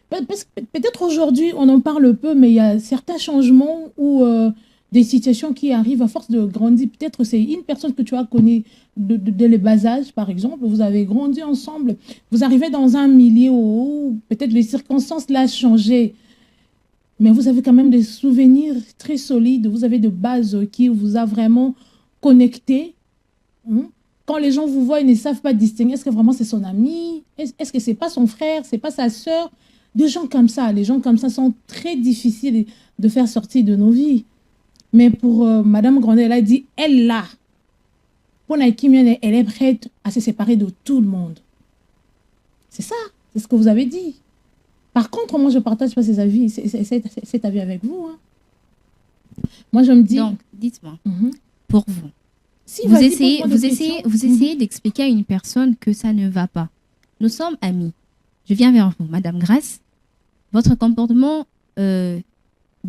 Peut-être aujourd'hui, on en parle peu, mais il y a certains changements ou des situations qui arrivent à force de grandir. Peut-être c'est une personne que tu as connue dès le bas âge, par exemple. Vous avez grandi ensemble. Vous arrivez dans un milieu où peut-être les circonstances l'ont changé. Mais vous avez quand même des souvenirs très solides. Vous avez de bases qui vous a vraiment connecté. Quand les gens vous voient, ils ne savent pas distinguer. Est-ce que vraiment c'est son ami? Est-ce que c'est pas son frère? C'est pas sa sœur? Des gens comme ça, les gens comme ça sont très difficiles de faire sortir de nos vies. Mais pour Madame Grandet, elle a dit, elle là, pour Naikimian, elle est prête à se séparer de tout le monde. C'est ça, c'est ce que vous avez dit. Par contre, moi, je ne partage pas cet avis avec vous. Hein. Moi, je me dis... Donc, dites-moi, Mhm. pour vous, Si, vous vas-y, essayez, pose-moi vous des essayez, questions. vous essayez d'expliquer à une personne que ça ne va pas. Nous sommes amis. Je viens vers vous, Madame Grace. Votre comportement de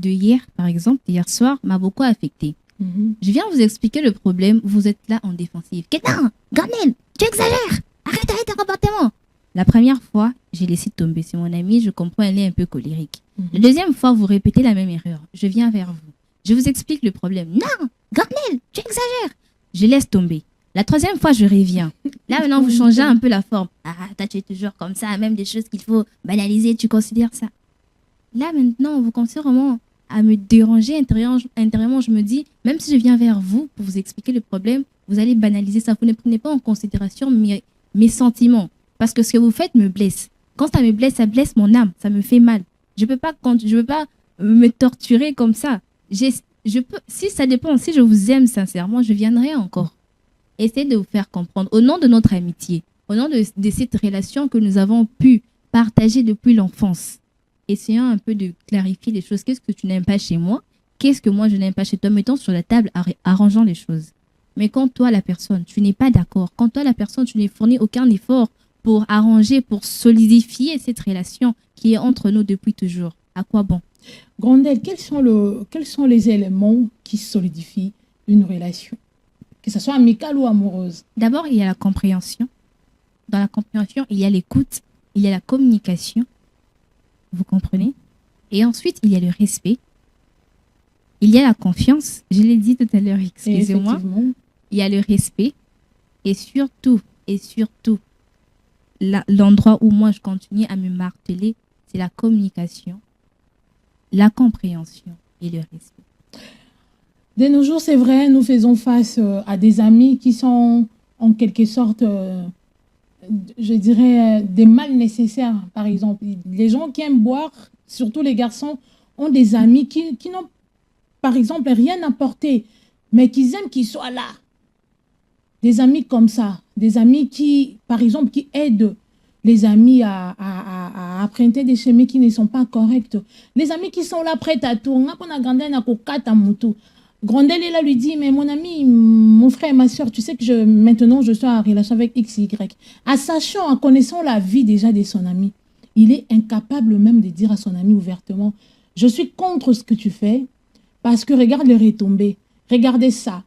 hier, par exemple, hier soir, m'a beaucoup affecté. Mhm. Je viens vous expliquer le problème. Vous êtes là en défensive. Kétan, Garnel, tu exagères. Arrête ton comportement. La première fois, j'ai laissé tomber. C'est mon ami, je comprends, elle est un peu colérique. Mhm. La deuxième fois, vous répétez la même erreur. Je viens vers vous. Je vous explique le problème. Non, Garnel, tu exagères. Je laisse tomber. La troisième fois, je reviens. Là, maintenant, vous changez un peu la forme. Ah, toi, tu es toujours comme ça. Même des choses qu'il faut banaliser, tu considères ça. Là, maintenant, vous commencez vraiment à me déranger intérieurement. Je me dis, même si je viens vers vous pour vous expliquer le problème, vous allez banaliser ça. Vous ne prenez pas en considération mes sentiments. Parce que ce que vous faites me blesse. Quand ça me blesse, ça blesse mon âme. Ça me fait mal. Je peux pas me torturer comme ça. Si ça dépend, si je vous aime sincèrement, je viendrai encore. Essayez de vous faire comprendre. Au nom de notre amitié, au nom de cette relation que nous avons pu partager depuis l'enfance, essayons un peu de clarifier les choses. Qu'est-ce que tu n'aimes pas chez moi? Qu'est-ce que moi je n'aime pas chez toi? Mettons sur la table, arrangeons les choses. Mais quand toi, la personne, tu n'es pas d'accord, quand toi, la personne, tu n'es fourni aucun effort pour arranger, pour solidifier cette relation qui est entre nous depuis toujours, à quoi bon? Grandel, quels sont les éléments qui solidifient une relation? Que ce soit amicale ou amoureuse. D'abord, il y a la compréhension. Dans la compréhension, il y a l'écoute, il y a la communication. Vous comprenez? Et ensuite, il y a le respect. Il y a la confiance. Je l'ai dit tout à l'heure, excusez-moi. Il y a le respect. Et surtout, l'endroit où moi je continue à me marteler, c'est la communication, la compréhension et le respect. De nos jours, c'est vrai, nous faisons face à des amis qui sont en quelque sorte, je dirais, des mal nécessaires, par exemple. Les gens qui aiment boire, surtout les garçons, ont des amis qui n'ont, par exemple, rien apporté, mais qui aiment qu'ils soient là. Des amis comme ça, des amis qui, par exemple, qui aident les amis à emprunter des chemins qui ne sont pas corrects. Les amis qui sont là prêts à tout. Grandel est là, lui dit, mais mon ami, mon frère et ma soeur, tu sais que maintenant je suis en relation avec XY. En sachant, en connaissant la vie déjà de son ami, il est incapable même de dire à son ami ouvertement, je suis contre ce que tu fais, parce que regarde les retombées, regardez ça.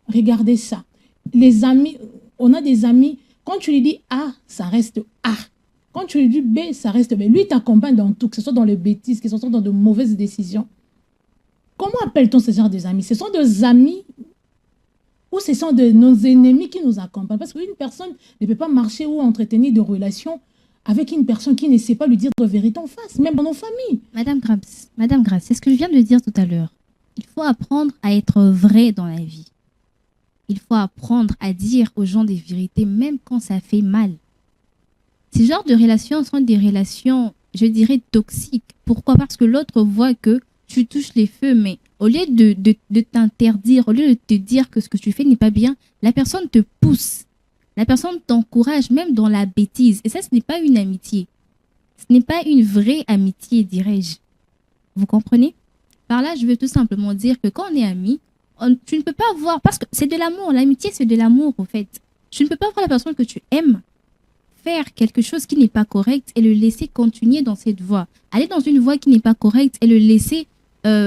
Les amis, on a des amis, quand tu lui dis A, ça reste A. Quand tu lui dis B, ça reste B. Lui, il t'accompagne dans tout, que ce soit dans les bêtises, que ce soit dans de mauvaises décisions. Comment appelle-t-on ce genre des amis? Ce sont des amis ou ce sont de nos ennemis qui nous accompagnent? Parce qu'une personne ne peut pas marcher ou entretenir de relations avec une personne qui ne sait pas lui dire la vérité en face, même dans nos familles. Madame Grace, c'est ce que je viens de dire tout à l'heure. Il faut apprendre à être vrai dans la vie. Il faut apprendre à dire aux gens des vérités, même quand ça fait mal. Ces genres de relations sont des relations, je dirais, toxiques. Pourquoi? Parce que l'autre voit que tu touches les feux, mais au lieu de t'interdire, au lieu de te dire que ce que tu fais n'est pas bien, la personne te pousse. La personne t'encourage même dans la bêtise. Et ça, ce n'est pas une amitié. Ce n'est pas une vraie amitié, dirais-je. Vous comprenez? Par là, je veux tout simplement dire que quand on est amis, tu ne peux pas voir, parce que c'est de l'amour. L'amitié, c'est de l'amour, au fait. Tu ne peux pas voir la personne que tu aimes faire quelque chose qui n'est pas correct et le laisser continuer dans cette voie. Aller dans une voie qui n'est pas correcte et le laisser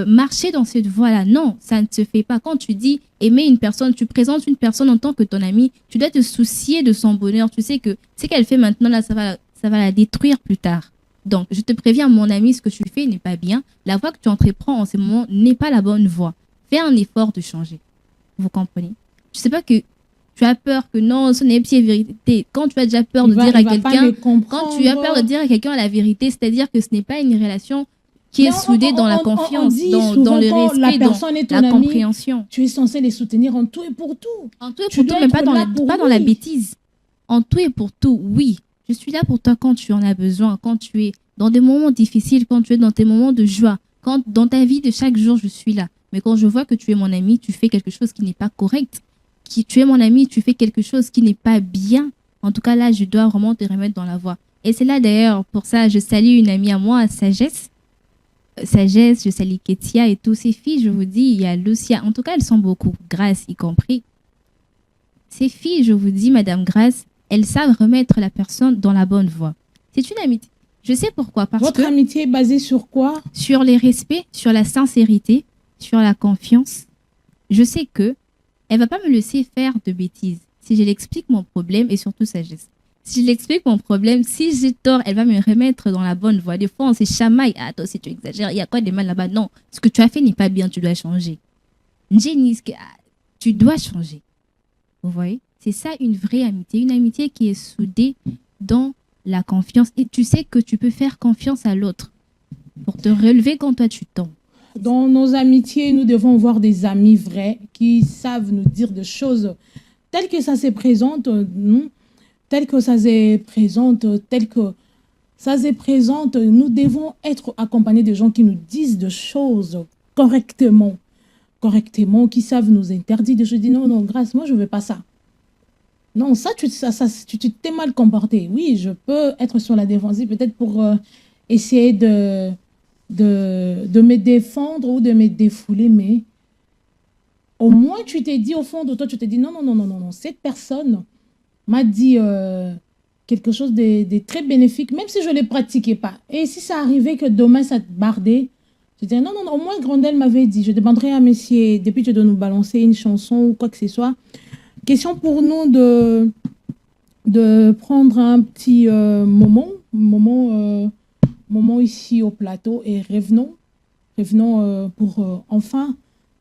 marcher dans cette voie-là. Non, ça ne se fait pas. Quand tu dis aimer une personne, tu présentes une personne en tant que ton ami, tu dois te soucier de son bonheur. Tu sais que ce qu'elle fait maintenant, là, ça va la détruire plus tard. Donc, je te préviens, mon ami, ce que tu fais n'est pas bien. La voie que tu entreprends en ce moment n'est pas la bonne voie. Fais un effort de changer. Vous comprenez? Je ne sais pas que tu as peur que non, ce n'est pas la vérité. Quand tu as déjà peur de dire à quelqu'un, quand tu as peur de dire à quelqu'un la vérité, c'est-à-dire que ce n'est pas une relation qui est soudée dans la confiance, dans le respect, dans la compréhension. Tu es censé les soutenir en tout et pour tout. En tout et pour tout, mais pas dans la bêtise. En tout et pour tout, oui. Je suis là pour toi quand tu en as besoin, quand tu es dans des moments difficiles, quand tu es dans tes moments de joie, quand dans ta vie de chaque jour, je suis là. Mais quand je vois que tu es mon ami, tu fais quelque chose qui n'est pas correct, tu es mon ami, tu fais quelque chose qui n'est pas bien, en tout cas là, je dois vraiment te remettre dans la voie. Et c'est là d'ailleurs, pour ça, je salue une amie à moi, Sagesse. Sagesse, je salue Ketia et tous ces filles, je vous dis, il y a Lucia. En tout cas, elles sont beaucoup, Grâce y compris. Ces filles, je vous dis, Madame Grâce, elles savent remettre la personne dans la bonne voie. C'est une amitié. Je sais pourquoi. Parce Votre que amitié est basée sur quoi? sur les respects, sur la sincérité, sur la confiance. Je sais que elle va pas me laisser faire de bêtises. Si je l'explique mon problème et surtout Sagesse. Si je l'explique mon problème, si j'ai tort, elle va me remettre dans la bonne voie. Des fois, on se chamaille. Ah, toi aussi, tu exagères. Il y a quoi de mal là-bas? Non, ce que tu as fait n'est pas bien. Tu dois changer. Jenny, tu dois changer. Vous voyez? C'est ça une vraie amitié. Une amitié qui est soudée dans la confiance. Et tu sais que tu peux faire confiance à l'autre pour te relever quand toi tu tombes. Dans nos amitiés, nous devons voir des amis vrais qui savent nous dire des choses telles que ça se présente, nous devons être accompagnés de gens qui nous disent des choses correctement, qui savent nous interdire de choses. Je dis non, Grâce, moi je veux pas ça. Non, tu t'es mal comporté. Oui, je peux être sur la défensive peut-être pour essayer de me défendre ou de me défouler, mais au moins tu t'es dit au fond de toi, tu t'es dit non, cette personne m'a dit quelque chose de très bénéfique, même si je ne le pratiquais pas. Et si ça arrivait que demain ça te bardait, je disais non, au moins Grandel m'avait dit, je demanderai à Messier, depuis tu dois nous balancer une chanson ou quoi que ce soit. Question pour nous de prendre un petit moment ici au plateau et revenons pour enfin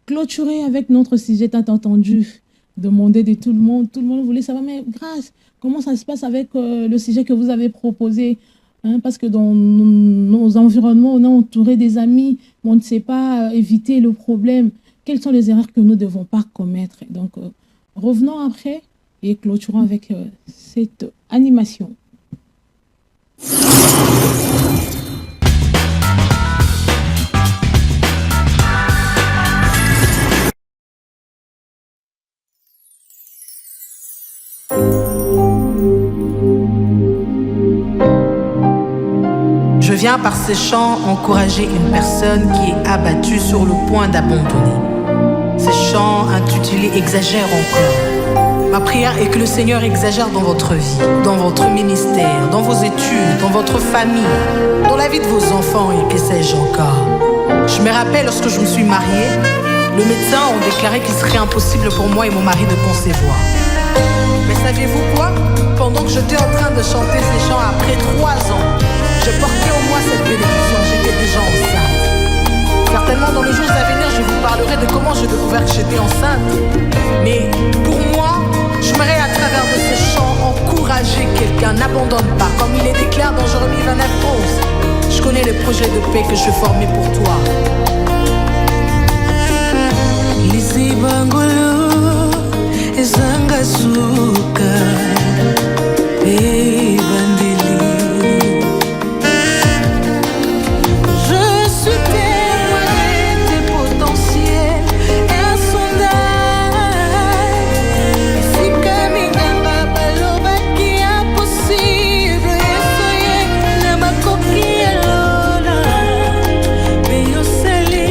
clôturer avec notre sujet tant entendu, demander de tout le monde voulait savoir, mais Grâce, comment ça se passe avec le sujet que vous avez proposé, hein, parce que dans nos environnements, on est entouré des amis, mais on ne sait pas éviter le problème. Quelles sont les erreurs que nous ne devons pas commettre? Donc, revenons après et clôturons avec cette animation. Je viens par ces chants encourager une personne qui est abattue sur le point d'abandonner. Ces chants intitulés exagèrent encore. Ma prière est que le Seigneur exagère dans votre vie, dans votre ministère, dans vos études, dans votre famille, dans la vie de vos enfants et que sais-je encore. Je me rappelle lorsque je me suis mariée, le médecin a déclaré qu'il serait impossible pour moi et mon mari de concevoir. Mais saviez-vous quoi? Pendant que j'étais en train de chanter ces chants après 3 ans, je portais au moins cette bénédiction, j'étais déjà enceinte. Certainement dans les jours à venir, je vous parlerai de comment j'ai découvert que j'étais enceinte. Mais pour moi, j'aimerais à travers de ces chants encourager quelqu'un. N'abandonne pas, comme il est déclaré dans Jérémie 29:11. Je connais le projet de paix que je formais pour toi. Lisi bangolo, ezanga suka, bandeli. Seli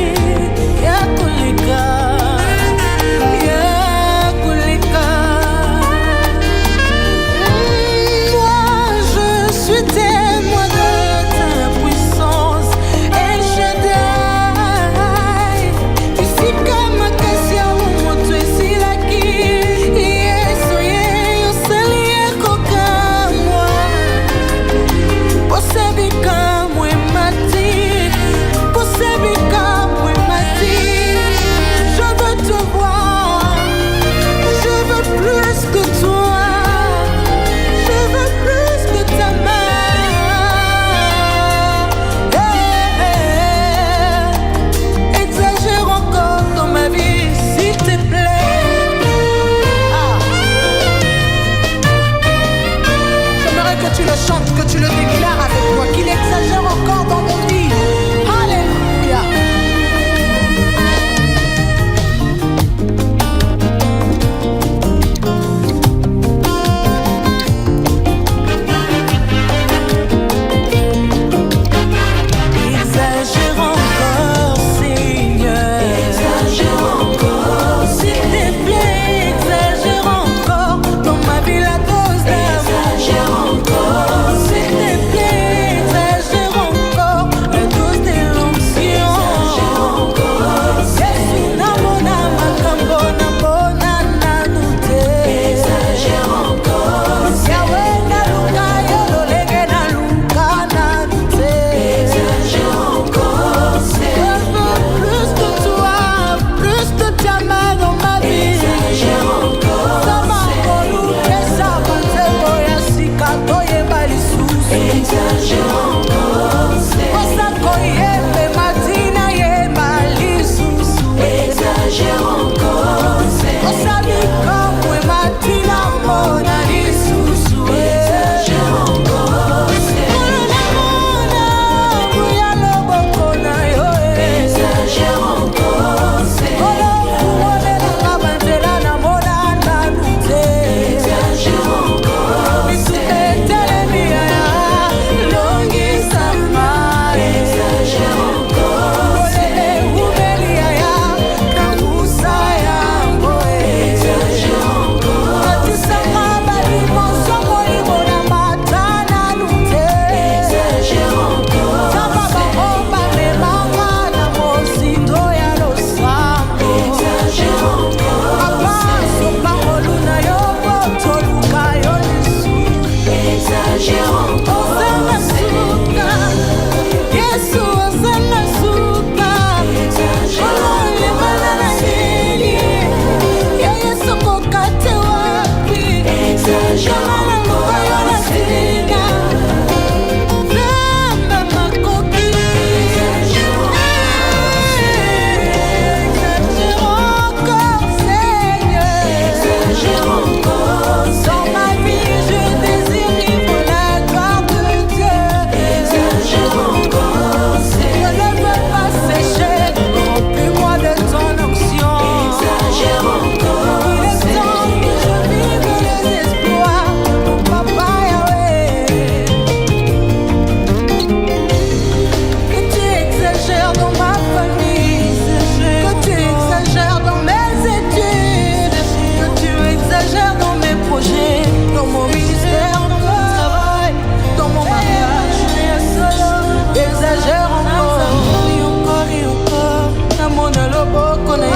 maboko na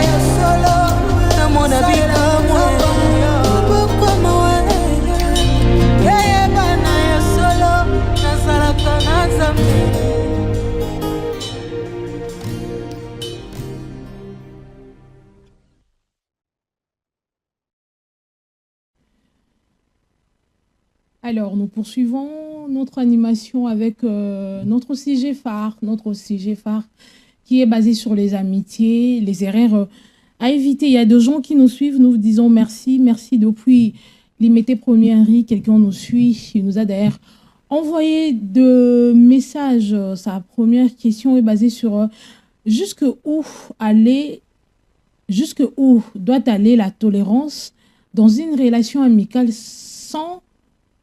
yo solo namona bikamu maboko mawe yeyeba na yo solo nazalaka na Nzambe. Alors, nous poursuivons notre animation avec notre sujet phare qui est basé sur les amitiés, les erreurs à éviter. Il y a des gens qui nous suivent, nous disons merci depuis l'imité premier Henri, quelqu'un nous suit, il nous a d'ailleurs envoyé de messages. Sa première question est basée sur jusqu'où doit aller la tolérance dans une relation amicale sans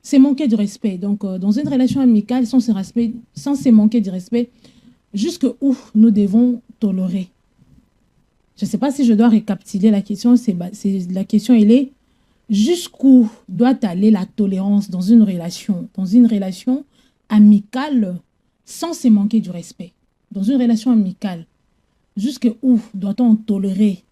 se manquer de respect. Donc, dans une relation amicale, sans se manquer de respect, jusqu'où nous devons tolérer. Je ne sais pas si je dois récapituler la question. La question, elle est jusqu'où doit aller la tolérance dans une relation amicale, sans se manquer du respect. Dans une relation amicale, jusqu'où doit-on tolérer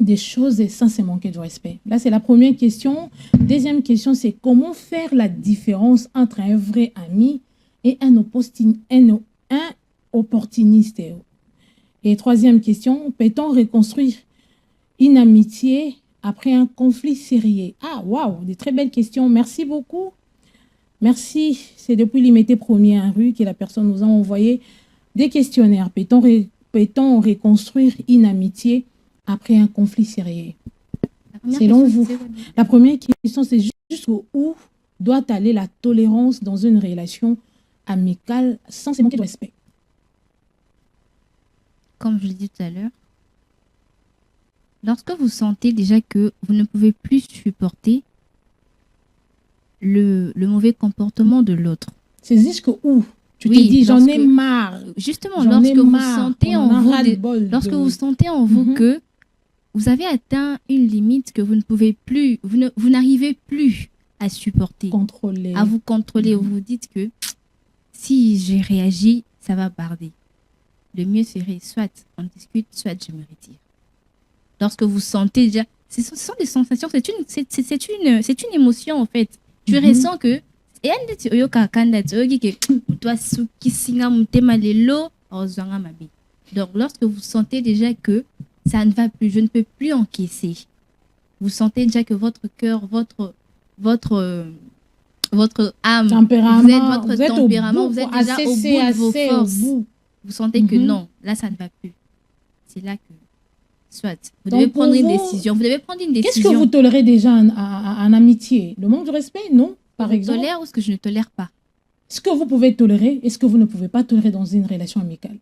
des choses sans se manquer de respect? Là, c'est la première question. Deuxième question, c'est comment faire la différence entre un vrai ami et un opportuniste? Et troisième question, peut-on reconstruire une amitié après un conflit sérieux? Ah, waouh, des très belles questions. Merci beaucoup. Merci. C'est depuis l'imité premier rue que la personne nous a envoyé des questionnaires. Peut-on reconstruire une amitié après un conflit sérieux? Selon vous, la première question, c'est jusqu'où doit aller la tolérance dans une relation amicale sans se manquer de respect? Comme je l'ai dit tout à l'heure, lorsque vous sentez déjà que vous ne pouvez plus supporter le mauvais comportement de l'autre. C'est jusqu'où tu te dis, j'en ai marre. Justement, lorsque vous sentez en vous que vous avez atteint une limite que vous ne pouvez plus, vous n'arrivez plus à supporter, à vous contrôler. Vous vous dites que si j'ai réagi, ça va barder. Le mieux serait soit on discute, soit je me retire. Lorsque vous sentez déjà, ce sont des sensations, c'est une émotion en fait. Tu ressens que donc lorsque vous sentez déjà que ça ne va plus, je ne peux plus encaisser. Vous sentez déjà que votre cœur, votre âme, tempérament, vous êtes déjà au bout de vos forces. Vous sentez que non, là ça ne va plus. C'est là que soit vous devez prendre une décision. Vous devez prendre une décision. Qu'est-ce que vous tolérez déjà en amitié? Le manque de respect, non? Par exemple. Je tolère ou ce que je ne tolère pas? Ce que vous pouvez tolérer et ce que vous ne pouvez pas tolérer dans une relation amicale.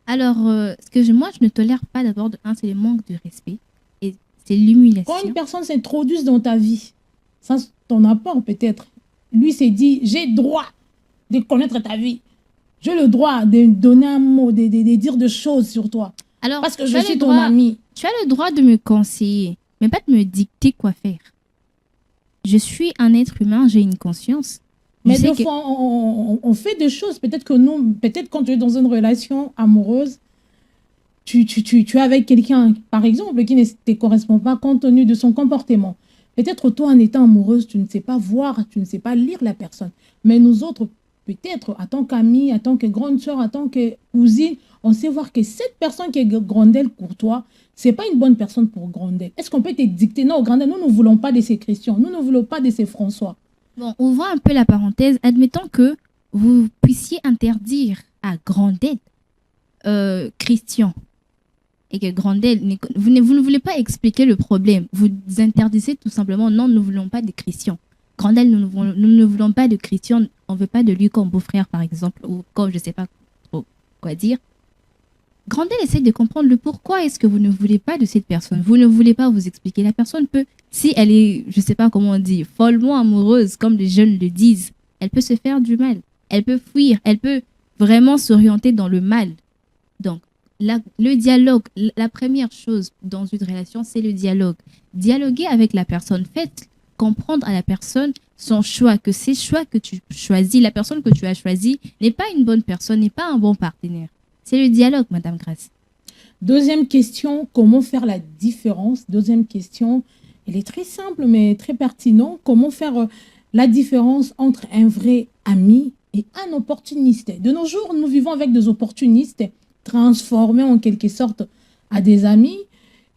Alors, moi, je ne tolère pas d'abord, c'est le manque de respect et c'est l'humiliation. Quand une personne s'introduit dans ta vie, sans ton apport peut-être, lui s'est dit, j'ai droit de connaître ta vie. J'ai le droit de donner un mot, de dire des choses sur toi. Alors, parce que je suis ton ami. Tu as le droit de me conseiller, mais pas de me dicter quoi faire. Je suis un être humain, j'ai une conscience. Mais des fois, on fait des choses. Peut-être quand tu es dans une relation amoureuse, tu es avec quelqu'un, par exemple, qui ne te correspond pas compte tenu de son comportement. Peut-être toi, en étant amoureuse, tu ne sais pas voir, tu ne sais pas lire la personne. Mais nous autres, peut-être, en tant qu'amis, en tant que grande soeur, en tant que cousine, on sait voir que cette personne qui est Grandel pour toi, ce n'est pas une bonne personne pour Grandel. Est-ce qu'on peut te dicter? Non, Grandel, nous ne voulons pas de ces Christian, nous ne voulons pas de ces François. Bon, on voit un peu la parenthèse. Admettons que vous puissiez interdire à Grandel Christian et que Grandel, vous ne voulez pas expliquer le problème. Vous interdisez tout simplement, non, nous ne voulons pas de Christian. Grandel, nous ne voulons pas de Christian, on ne veut pas de lui comme beau-frère, par exemple, ou comme je ne sais pas trop quoi dire. Grandel essaie de comprendre le pourquoi est-ce que vous ne voulez pas de cette personne. Vous ne voulez pas vous expliquer. La personne peut, si elle est, je ne sais pas comment on dit, follement amoureuse, comme les jeunes le disent, elle peut se faire du mal. Elle peut fuir. Elle peut vraiment s'orienter dans le mal. Donc, le dialogue, la première chose dans une relation, c'est le dialogue. Dialoguer avec la personne. Faites comprendre à la personne son choix, que ces choix que tu choisis, la personne que tu as choisie n'est pas une bonne personne, n'est pas un bon partenaire. C'est le dialogue, Madame Grace. Deuxième question, comment faire la différence? Deuxième question, elle est très simple mais très pertinente. Comment faire la différence entre un vrai ami et un opportuniste? De nos jours, nous vivons avec des opportunistes transformés en quelque sorte à des amis.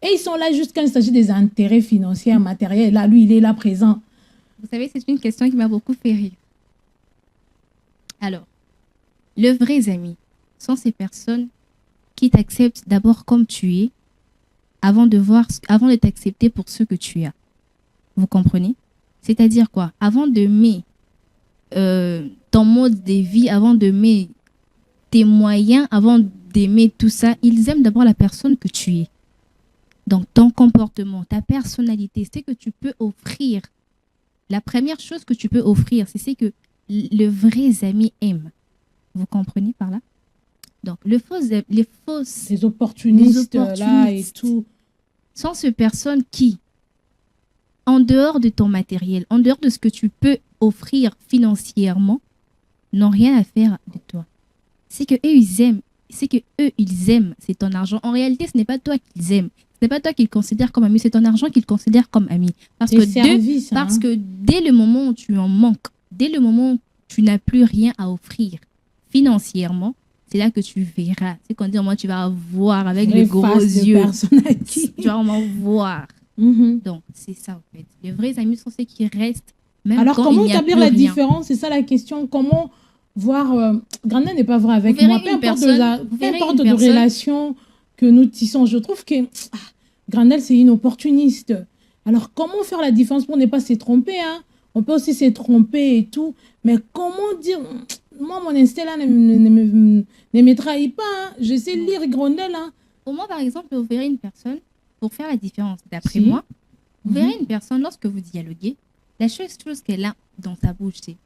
Et ils sont là juste quand il s'agit des intérêts financiers, matériels. Là, lui, il est là présent. Vous savez, c'est une question qui m'a beaucoup fait rire. Alors, les vrais amis sont ces personnes qui t'acceptent d'abord comme tu es avant de t'accepter pour ce que tu as. Vous comprenez? C'est-à-dire quoi? Avant d'aimer ton mode de vie, avant d'aimer tes moyens, avant d'aimer tout ça, ils aiment d'abord la personne que tu es. Donc, ton comportement, ta personnalité, c'est que tu peux offrir. La première chose que tu peux offrir, c'est ce que le vrai ami aime. Vous comprenez par là? Donc, les opportunistes là et tout. Sont ces personnes qui, en dehors de ton matériel, en dehors de ce que tu peux offrir financièrement, n'ont rien à faire de toi. C'est que eux, ils aiment. C'est que eux, ils aiment, c'est ton argent. En réalité, ce n'est pas toi qu'ils aiment. Ce n'est pas toi qu'ils considèrent comme ami, c'est ton argent qu'ils considèrent comme ami. Parce que dès le moment où tu en manques, dès le moment où tu n'as plus rien à offrir financièrement, c'est là que tu verras. C'est qu'on dit, moi, tu vas voir avec les gros yeux. Tu vas vraiment voir. Donc, c'est ça, en fait. Les vrais amis sont ceux qui restent, même alors, quand comment il n'y a établir plus la rien. différence? C'est ça la question. Comment voir... Grandel n'est pas vrai avec moi. Peu importe de relation que nous tissons. Je trouve que Grandel, c'est une opportuniste. Alors, comment faire la différence pour ne pas se tromper, hein? On peut aussi se tromper et tout. Mais comment dire... Moi, mon instinct là ne me trahit pas. Hein. Je sais lire Grandel. Hein. Pour moi, par exemple, vous verrez une personne, pour faire la différence, d'après moi, vous verrez une personne, lorsque vous dialoguez, la chose qu'elle a dans sa bouche, c'est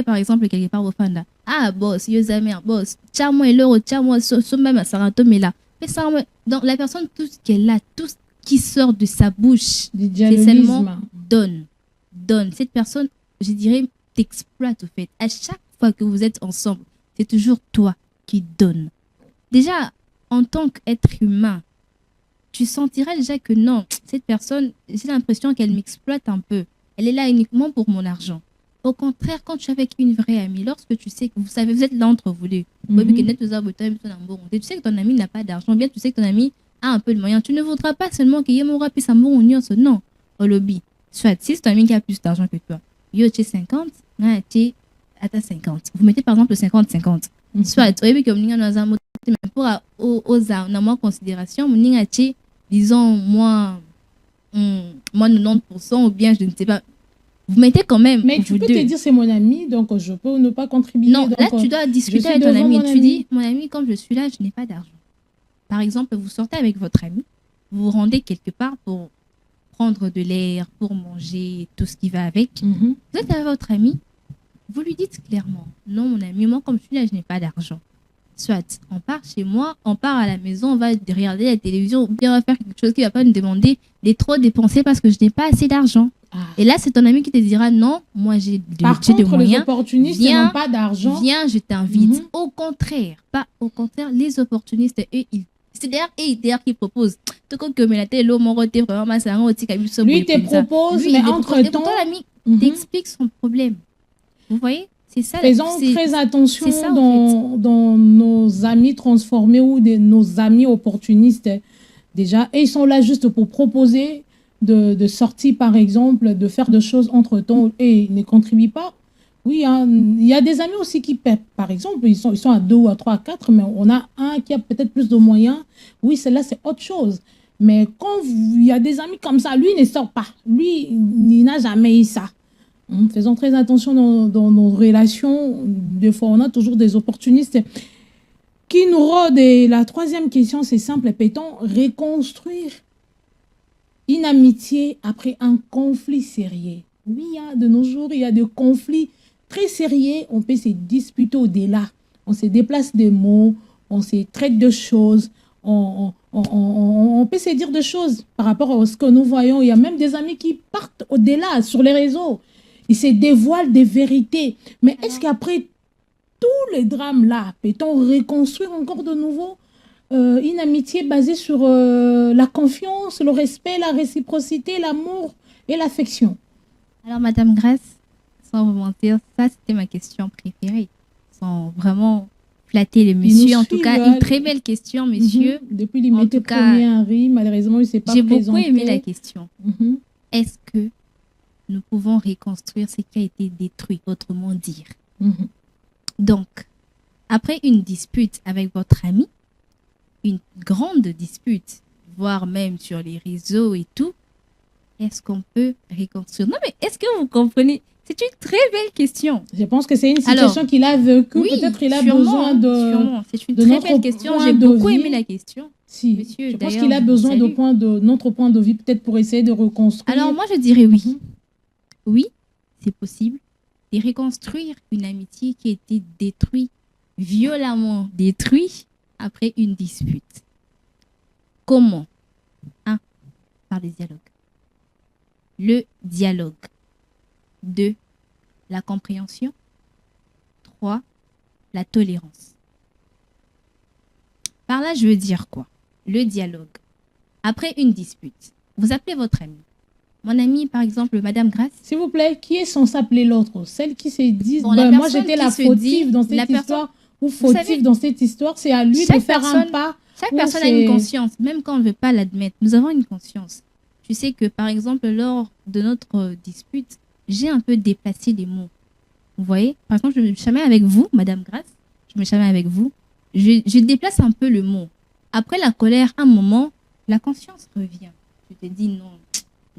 par exemple, quelque part au fanda. Ah, boss, boss. Donc, la personne, tout ce qu'elle a, tout ce qui sort de sa bouche, c'est seulement donne. Cette personne, je dirais, t'exploite au fait. À chaque fois que vous êtes ensemble, c'est toujours toi qui donnes. Déjà, en tant qu'être humain, tu sentiras déjà que non, cette personne, j'ai l'impression qu'elle m'exploite un peu. Elle est là uniquement pour mon argent. Au contraire, quand tu es avec une vraie amie, lorsque tu sais que vous êtes là entre vous deux, tu sais que ton ami n'a pas d'argent, bien tu sais que ton ami a un peu de moyens, tu ne voudras pas seulement qu'il y ait mon rapide, ça me non, au lobby. Soit si c'est ton ami qui a plus d'argent que toi, yo, tu es 50, tu es 50. Vous mettez par exemple le 50-50. Soit, pour aux considération, disons, moi 90%, ou bien je ne sais pas. Vous mettez quand même. Mais tu peux te dire, c'est mon ami, donc je peux ne pas contribuer. Non, donc, là, tu dois discuter avec ton ami. Tu dis, mon ami, comme je suis là, je n'ai pas d'argent. Par exemple, vous sortez avec votre ami, vous vous rendez quelque part pour prendre de l'air, pour manger, tout ce qui va avec. Vous êtes avec votre ami, vous lui dites clairement, non, mon ami, moi, comme je suis là, je n'ai pas d'argent. Soit, on part chez moi, on part à la maison, on va regarder la télévision, ou bien on va faire quelque chose qui ne va pas nous demander de trop dépenser parce que je n'ai pas assez d'argent. Et là, c'est ton ami qui te dira, non, moi, j'ai de moyens. Les opportunistes n'ont pas d'argent. Viens, je t'invite. Au contraire, les opportunistes, eux, c'est d'ailleurs qu'ils proposent. Lui, il te propose, mais entre-temps, l'ami t'explique son problème. Vous voyez? C'est ça. Faisons très attention dans nos amis transformés ou nos amis opportunistes. Déjà, et ils sont là juste pour proposer de sortir, par exemple, de faire des choses entre-temps et ils ne contribuent pas. Oui, hein, il y a des amis aussi qui paient. Par exemple, ils sont à 2 ou à 3, à 4, mais on a un qui a peut-être plus de moyens. Oui, celle-là, c'est autre chose. Mais quand il y a des amis comme ça, lui, il ne sort pas. Lui, il n'a jamais eu ça. Faisons très attention dans nos relations. Des fois, on a toujours des opportunistes qui nous rôdent. Et la troisième question, c'est simple. Peut-on reconstruire une amitié après un conflit sérieux? Oui, de nos jours, il y a des conflits très sérieux. On peut se disputer au-delà. On se déplace des mots, on se traite de choses, on peut se dire des choses par rapport à ce que nous voyons. Il y a même des amis qui partent au-delà sur les réseaux. Ils se dévoilent des vérités. Mais est-ce qu'après tous les drames-là, peut-on reconstruire encore de nouveau une amitié basée sur la confiance, le respect, la réciprocité, l'amour et l'affection? Alors, Madame Grace, sans vous mentir, ça c'était ma question préférée. Sans vraiment flatter le monsieur. En tout cas, une très belle question, monsieur. Depuis l'imité premier Henri, malheureusement, il ne s'est pas présenté. J'ai beaucoup aimé la question. Est-ce que nous pouvons reconstruire ce qui a été détruit, autrement dire? Donc, après une dispute avec votre ami, une grande dispute, voire même sur les réseaux et tout, est-ce qu'on peut reconstruire? Non, mais est-ce que vous comprenez? C'est une très belle question. Je pense que c'est une situation qu'il a vécue. Oui, peut-être il a besoin de... Sûrement. C'est une très belle question. J'ai beaucoup aimé la question. Si. Monsieur, je pense qu'il a besoin de notre point de vue, peut-être pour essayer de reconstruire. Alors moi, je dirais oui. Oui, c'est possible de reconstruire une amitié qui a été détruite, violemment détruite, après une dispute. Comment? 1. Par le dialogue. Le dialogue. 2. La compréhension. 3. La tolérance. Par là, je veux dire quoi? Le dialogue. Après une dispute, vous appelez votre ami. Mon amie, par exemple, Madame Grace. S'il vous plaît, qui est censé appeler l'autre? Celle qui se dit, moi j'étais la fautive dans cette histoire, ou fautive dans cette histoire, c'est à lui de faire un pas. Chaque personne a une conscience, même quand on ne veut pas l'admettre. Nous avons une conscience. Tu sais que, par exemple, lors de notre dispute, j'ai un peu déplacé les mots. Vous voyez? Par exemple, je me chamais avec vous, Madame Grace. Je me chamais avec vous. Je déplace un peu le mot. Après la colère, un moment, la conscience revient. Tu te dis non.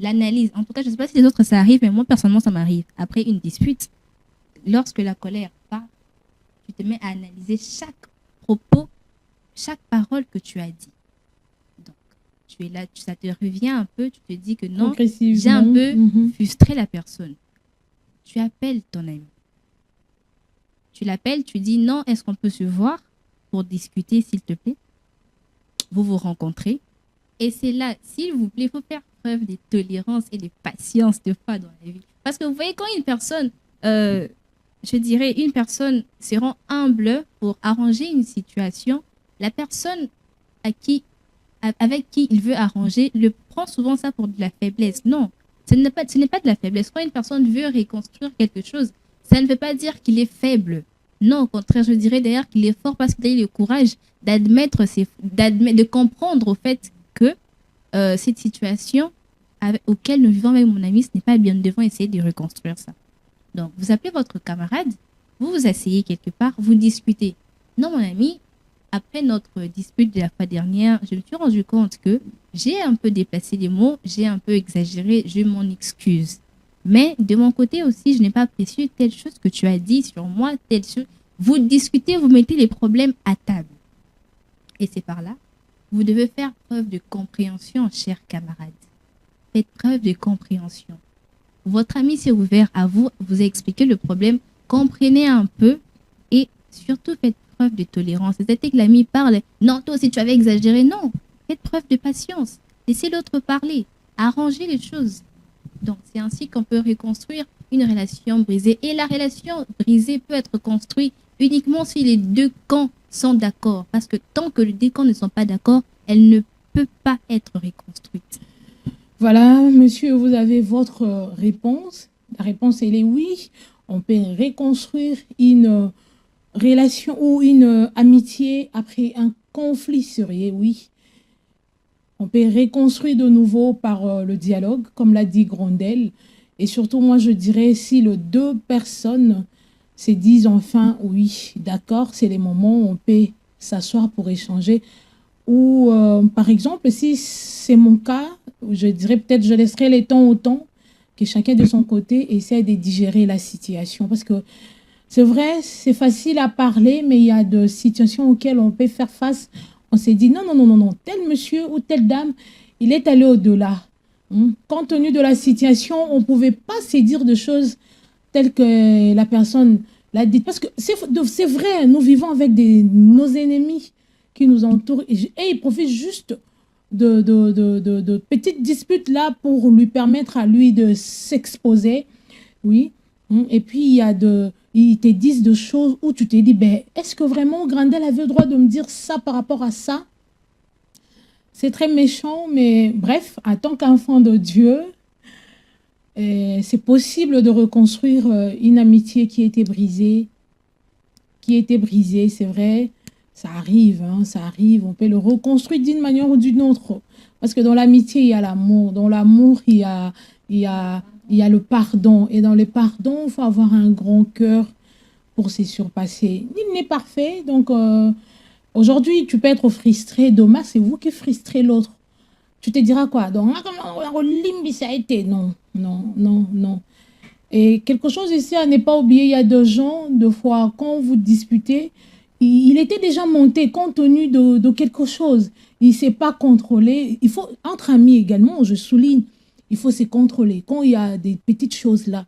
L'analyse, en tout cas, je ne sais pas si les autres ça arrive, mais moi, personnellement, ça m'arrive. Après une dispute, lorsque la colère part, tu te mets à analyser chaque propos, chaque parole que tu as dit. Donc, tu es là, ça te revient un peu, tu te dis que non, j'ai un peu frustré la personne. Tu appelles ton ami. Tu l'appelles, tu dis non, est-ce qu'on peut se voir pour discuter, s'il te plaît? Vous vous rencontrez. Et c'est là, s'il vous plaît, il faut faire preuve de tolérance et de patience de fois dans la vie. Parce que vous voyez, quand une personne, je dirais, une personne se rend humble pour arranger une situation, la personne avec qui il veut arranger le prend souvent ça pour de la faiblesse. Non, ce n'est pas de la faiblesse. Quand une personne veut reconstruire quelque chose, ça ne veut pas dire qu'il est faible. Non, au contraire, je dirais d'ailleurs qu'il est fort parce qu'il a eu le courage de comprendre au fait que cette situation auquel nous vivons avec mon ami, ce n'est pas bien. Nous devons essayer de reconstruire ça. Donc, vous appelez votre camarade, vous vous asseyez quelque part, vous discutez. Non, mon ami, après notre dispute de la fois dernière, je me suis rendu compte que j'ai un peu déplacé les mots, j'ai un peu exagéré, je m'en excuse. Mais de mon côté aussi, je n'ai pas apprécié telle chose que tu as dit sur moi, telle chose. Vous discutez, vous mettez les problèmes à table. Et c'est par là, vous devez faire preuve de compréhension, chers camarades. Faites preuve de compréhension. Votre ami s'est ouvert à vous, vous a expliqué le problème, comprenez un peu et surtout faites preuve de tolérance. C'est-à-dire que l'ami parle, non, toi aussi tu avais exagéré. Non, faites preuve de patience. Laissez l'autre parler, arrangez les choses. Donc, c'est ainsi qu'on peut reconstruire une relation brisée. Et la relation brisée peut être construite uniquement si les deux camps sont d'accord. Parce que tant que les deux camps ne sont pas d'accord, elle ne peut pas être reconstruite. Voilà, monsieur, vous avez votre réponse. La réponse, elle est oui. On peut reconstruire une relation ou une amitié après un conflit sérieux, oui. On peut reconstruire de nouveau par le dialogue, comme l'a dit Grondel. Et surtout, moi, je dirais, si les deux personnes se disent enfin, oui, d'accord, c'est les moments où on peut s'asseoir pour échanger. Ou, par exemple, si c'est mon cas, je dirais peut-être, je laisserai les temps au temps, que chacun de son côté essaie de digérer la situation. Parce que c'est vrai, c'est facile à parler, mais il y a des situations auxquelles on peut faire face. On s'est dit, non, tel monsieur ou telle dame, il est allé au-delà. Compte tenu de la situation, on ne pouvait pas se dire de choses telles que la personne l'a dit. Parce que c'est vrai, nous vivons avec nos ennemis qui nous entourent et ils profitent juste de petites disputes là pour lui permettre à lui de s'exposer. Oui. Et puis, il y a ils te disent des choses où tu te dis, ben, est-ce que vraiment Grandel avait le droit de me dire ça par rapport à ça? C'est très méchant, mais bref, en tant qu'enfant de Dieu, c'est possible de reconstruire une amitié qui a été brisée. C'est vrai, ça arrive, on peut le reconstruire d'une manière ou d'une autre. Parce que dans l'amitié, il y a l'amour. Dans l'amour, il y a le pardon. Et dans le pardon, il faut avoir un grand cœur pour se surpasser. Nul n'est parfait. Donc, aujourd'hui, tu peux être frustré. Demain, c'est vous qui frustrez l'autre. Tu te diras quoi? Donc, ça a été. Non. Et quelque chose ici à ne pas oublier, il y a des gens, deux fois, quand vous disputez, il était déjà monté compte tenu de quelque chose. Il ne s'est pas contrôlé. Il faut, entre amis également, je souligne, il faut se contrôler. Quand il y a des petites choses là,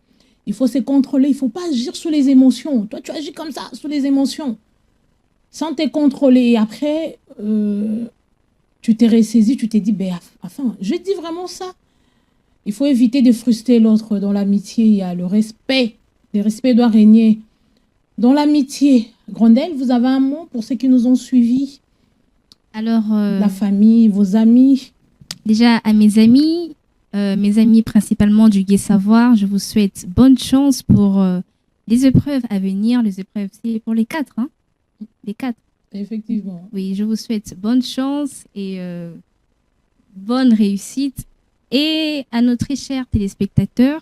il faut se contrôler. Il ne faut pas agir sous les émotions. Toi, tu agis comme ça, sous les émotions, sans te contrôler. Et après, tu t'es ressaisi, tu t'es dit, ben, enfin, je dis vraiment ça. Il faut éviter de frustrer l'autre. Dans l'amitié, il y a le respect. Le respect doit régner. Dans l'amitié, Grandel, vous avez un mot pour ceux qui nous ont suivis? Alors, la famille, vos amis. Déjà, à mes amis principalement du Gai Savoir, je vous souhaite bonne chance pour les épreuves à venir. Les épreuves, c'est pour les 4, hein? Les 4. Effectivement. Oui, je vous souhaite bonne chance et bonne réussite. Et à nos très chers téléspectateurs,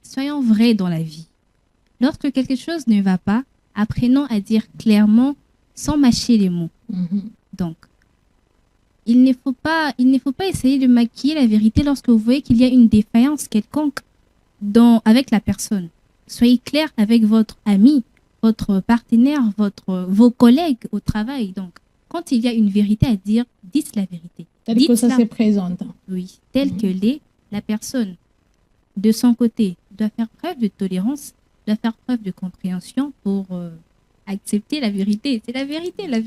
soyons vrais dans la vie. Lorsque quelque chose ne va pas, apprenons à dire clairement sans mâcher les mots. Donc, il ne faut pas essayer de maquiller la vérité lorsque vous voyez qu'il y a une défaillance quelconque avec la personne. Soyez clair avec votre ami, votre partenaire, vos collègues au travail. Donc, quand il y a une vérité à dire, dites la vérité. Tel que ça se présente. Oui, tel que l'est la personne. De son côté, doit faire preuve de tolérance, doit faire preuve de compréhension pour accepter la vérité. C'est la vérité elle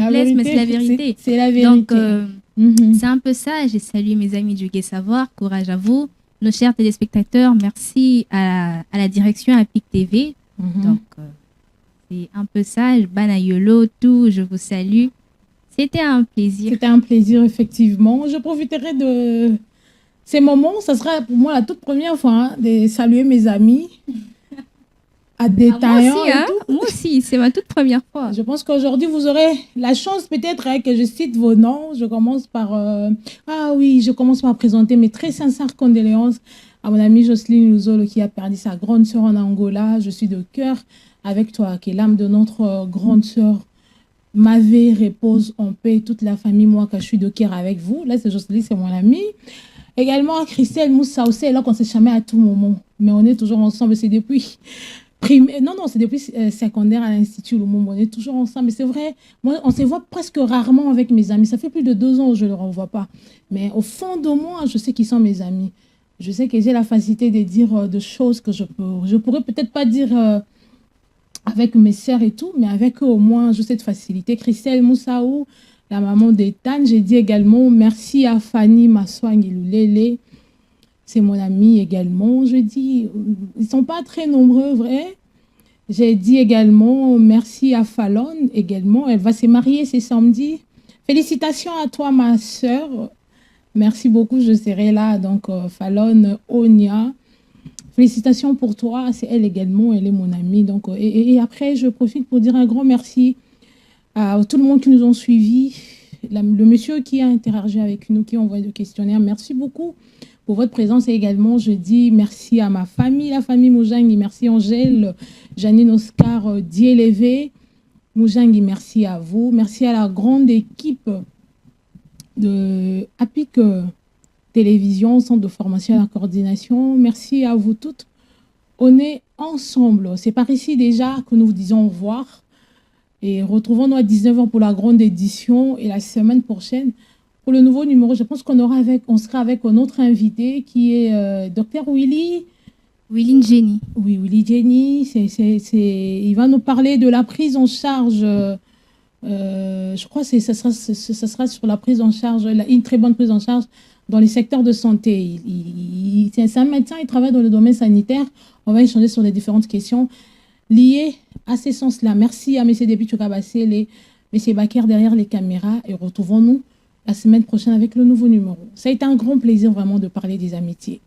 blesse, mais c'est la vérité. C'est la vérité. Donc, c'est un peu ça. J'ai salué mes amis du Gai Savoir. Courage à vous. Nos chers téléspectateurs, merci à la direction APIC TV. Donc, c'est un peu ça. Banayolo, tout, je vous salue. C'était un plaisir. C'était un plaisir, effectivement. Je profiterai de ces moments. Ça sera pour moi la toute première fois de saluer mes amis à détaillant. Moi aussi, c'est ma toute première fois. Je pense qu'aujourd'hui, vous aurez la chance peut-être que je cite vos noms. Je commence par présenter mes très sincères condoléances à mon amie Jocelyne Luzolo qui a perdu sa grande sœur en Angola. Je suis de cœur avec toi, qui est l'âme de notre grande sœur. Mavé repose en paix, toute la famille, moi, que je suis de cœur avec vous. Là, c'est Jocelyne, c'est mon amie. Également, Christelle Moussa aussi, là qu'on ne sait jamais à tout moment. Mais on est toujours ensemble, c'est depuis c'est depuis secondaire à l'Institut Lumumba, on est toujours ensemble. Mais c'est vrai, moi, on se voit presque rarement avec mes amis. Ça fait plus de 2 ans que je ne les revois pas. Mais au fond de moi, je sais qu'ils sont mes amis. Je sais que j'ai la facilité de dire des choses que je pourrais peut-être pas dire avec mes sœurs et tout, mais avec eux au moins, j'ai cette facilité. Christelle Moussaou, la maman d'Ethan, j'ai dit également merci à Fanny Maswang Ilulele, c'est mon amie également. Je dis, ils ne sont pas très nombreux, vrai. J'ai dit également merci à Fallon également, elle va se marier ce samedi. Félicitations à toi, ma sœur. Merci beaucoup, je serai là. Donc, Fallon Onia. Félicitations pour toi, c'est elle également, elle est mon amie. Donc, et après, je profite pour dire un grand merci à tout le monde qui nous ont suivis. Le monsieur qui a interagi avec nous, qui a envoyé le questionnaire, merci beaucoup pour votre présence. Et également, je dis merci à ma famille, la famille Moujangi, merci Angèle, Janine Oscar, Diélevé. Moujangi, merci à vous. Merci à la grande équipe de APIC Télévision, Centre de formation et la coordination. Merci à vous toutes. On est ensemble. C'est par ici déjà que nous vous disons au revoir. Et retrouvons-nous à 19h pour la grande édition et la semaine prochaine pour le nouveau numéro. Je pense qu'on sera avec un autre invité qui est Dr Willy. Willy Jenny. Oui, Willy Jenny. Il va nous parler de la prise en charge. Je crois que ce sera sur la prise en charge, une très bonne prise en charge dans les secteurs de santé. C'est un médecin, il travaille dans le domaine sanitaire. On va échanger sur les différentes questions. liées à ces sens-là. Merci à M. Député Kabassel et M. Bakr derrière les caméras et retrouvons-nous la semaine prochaine avec le nouveau numéro. Ça a été un grand plaisir vraiment de parler des amitiés.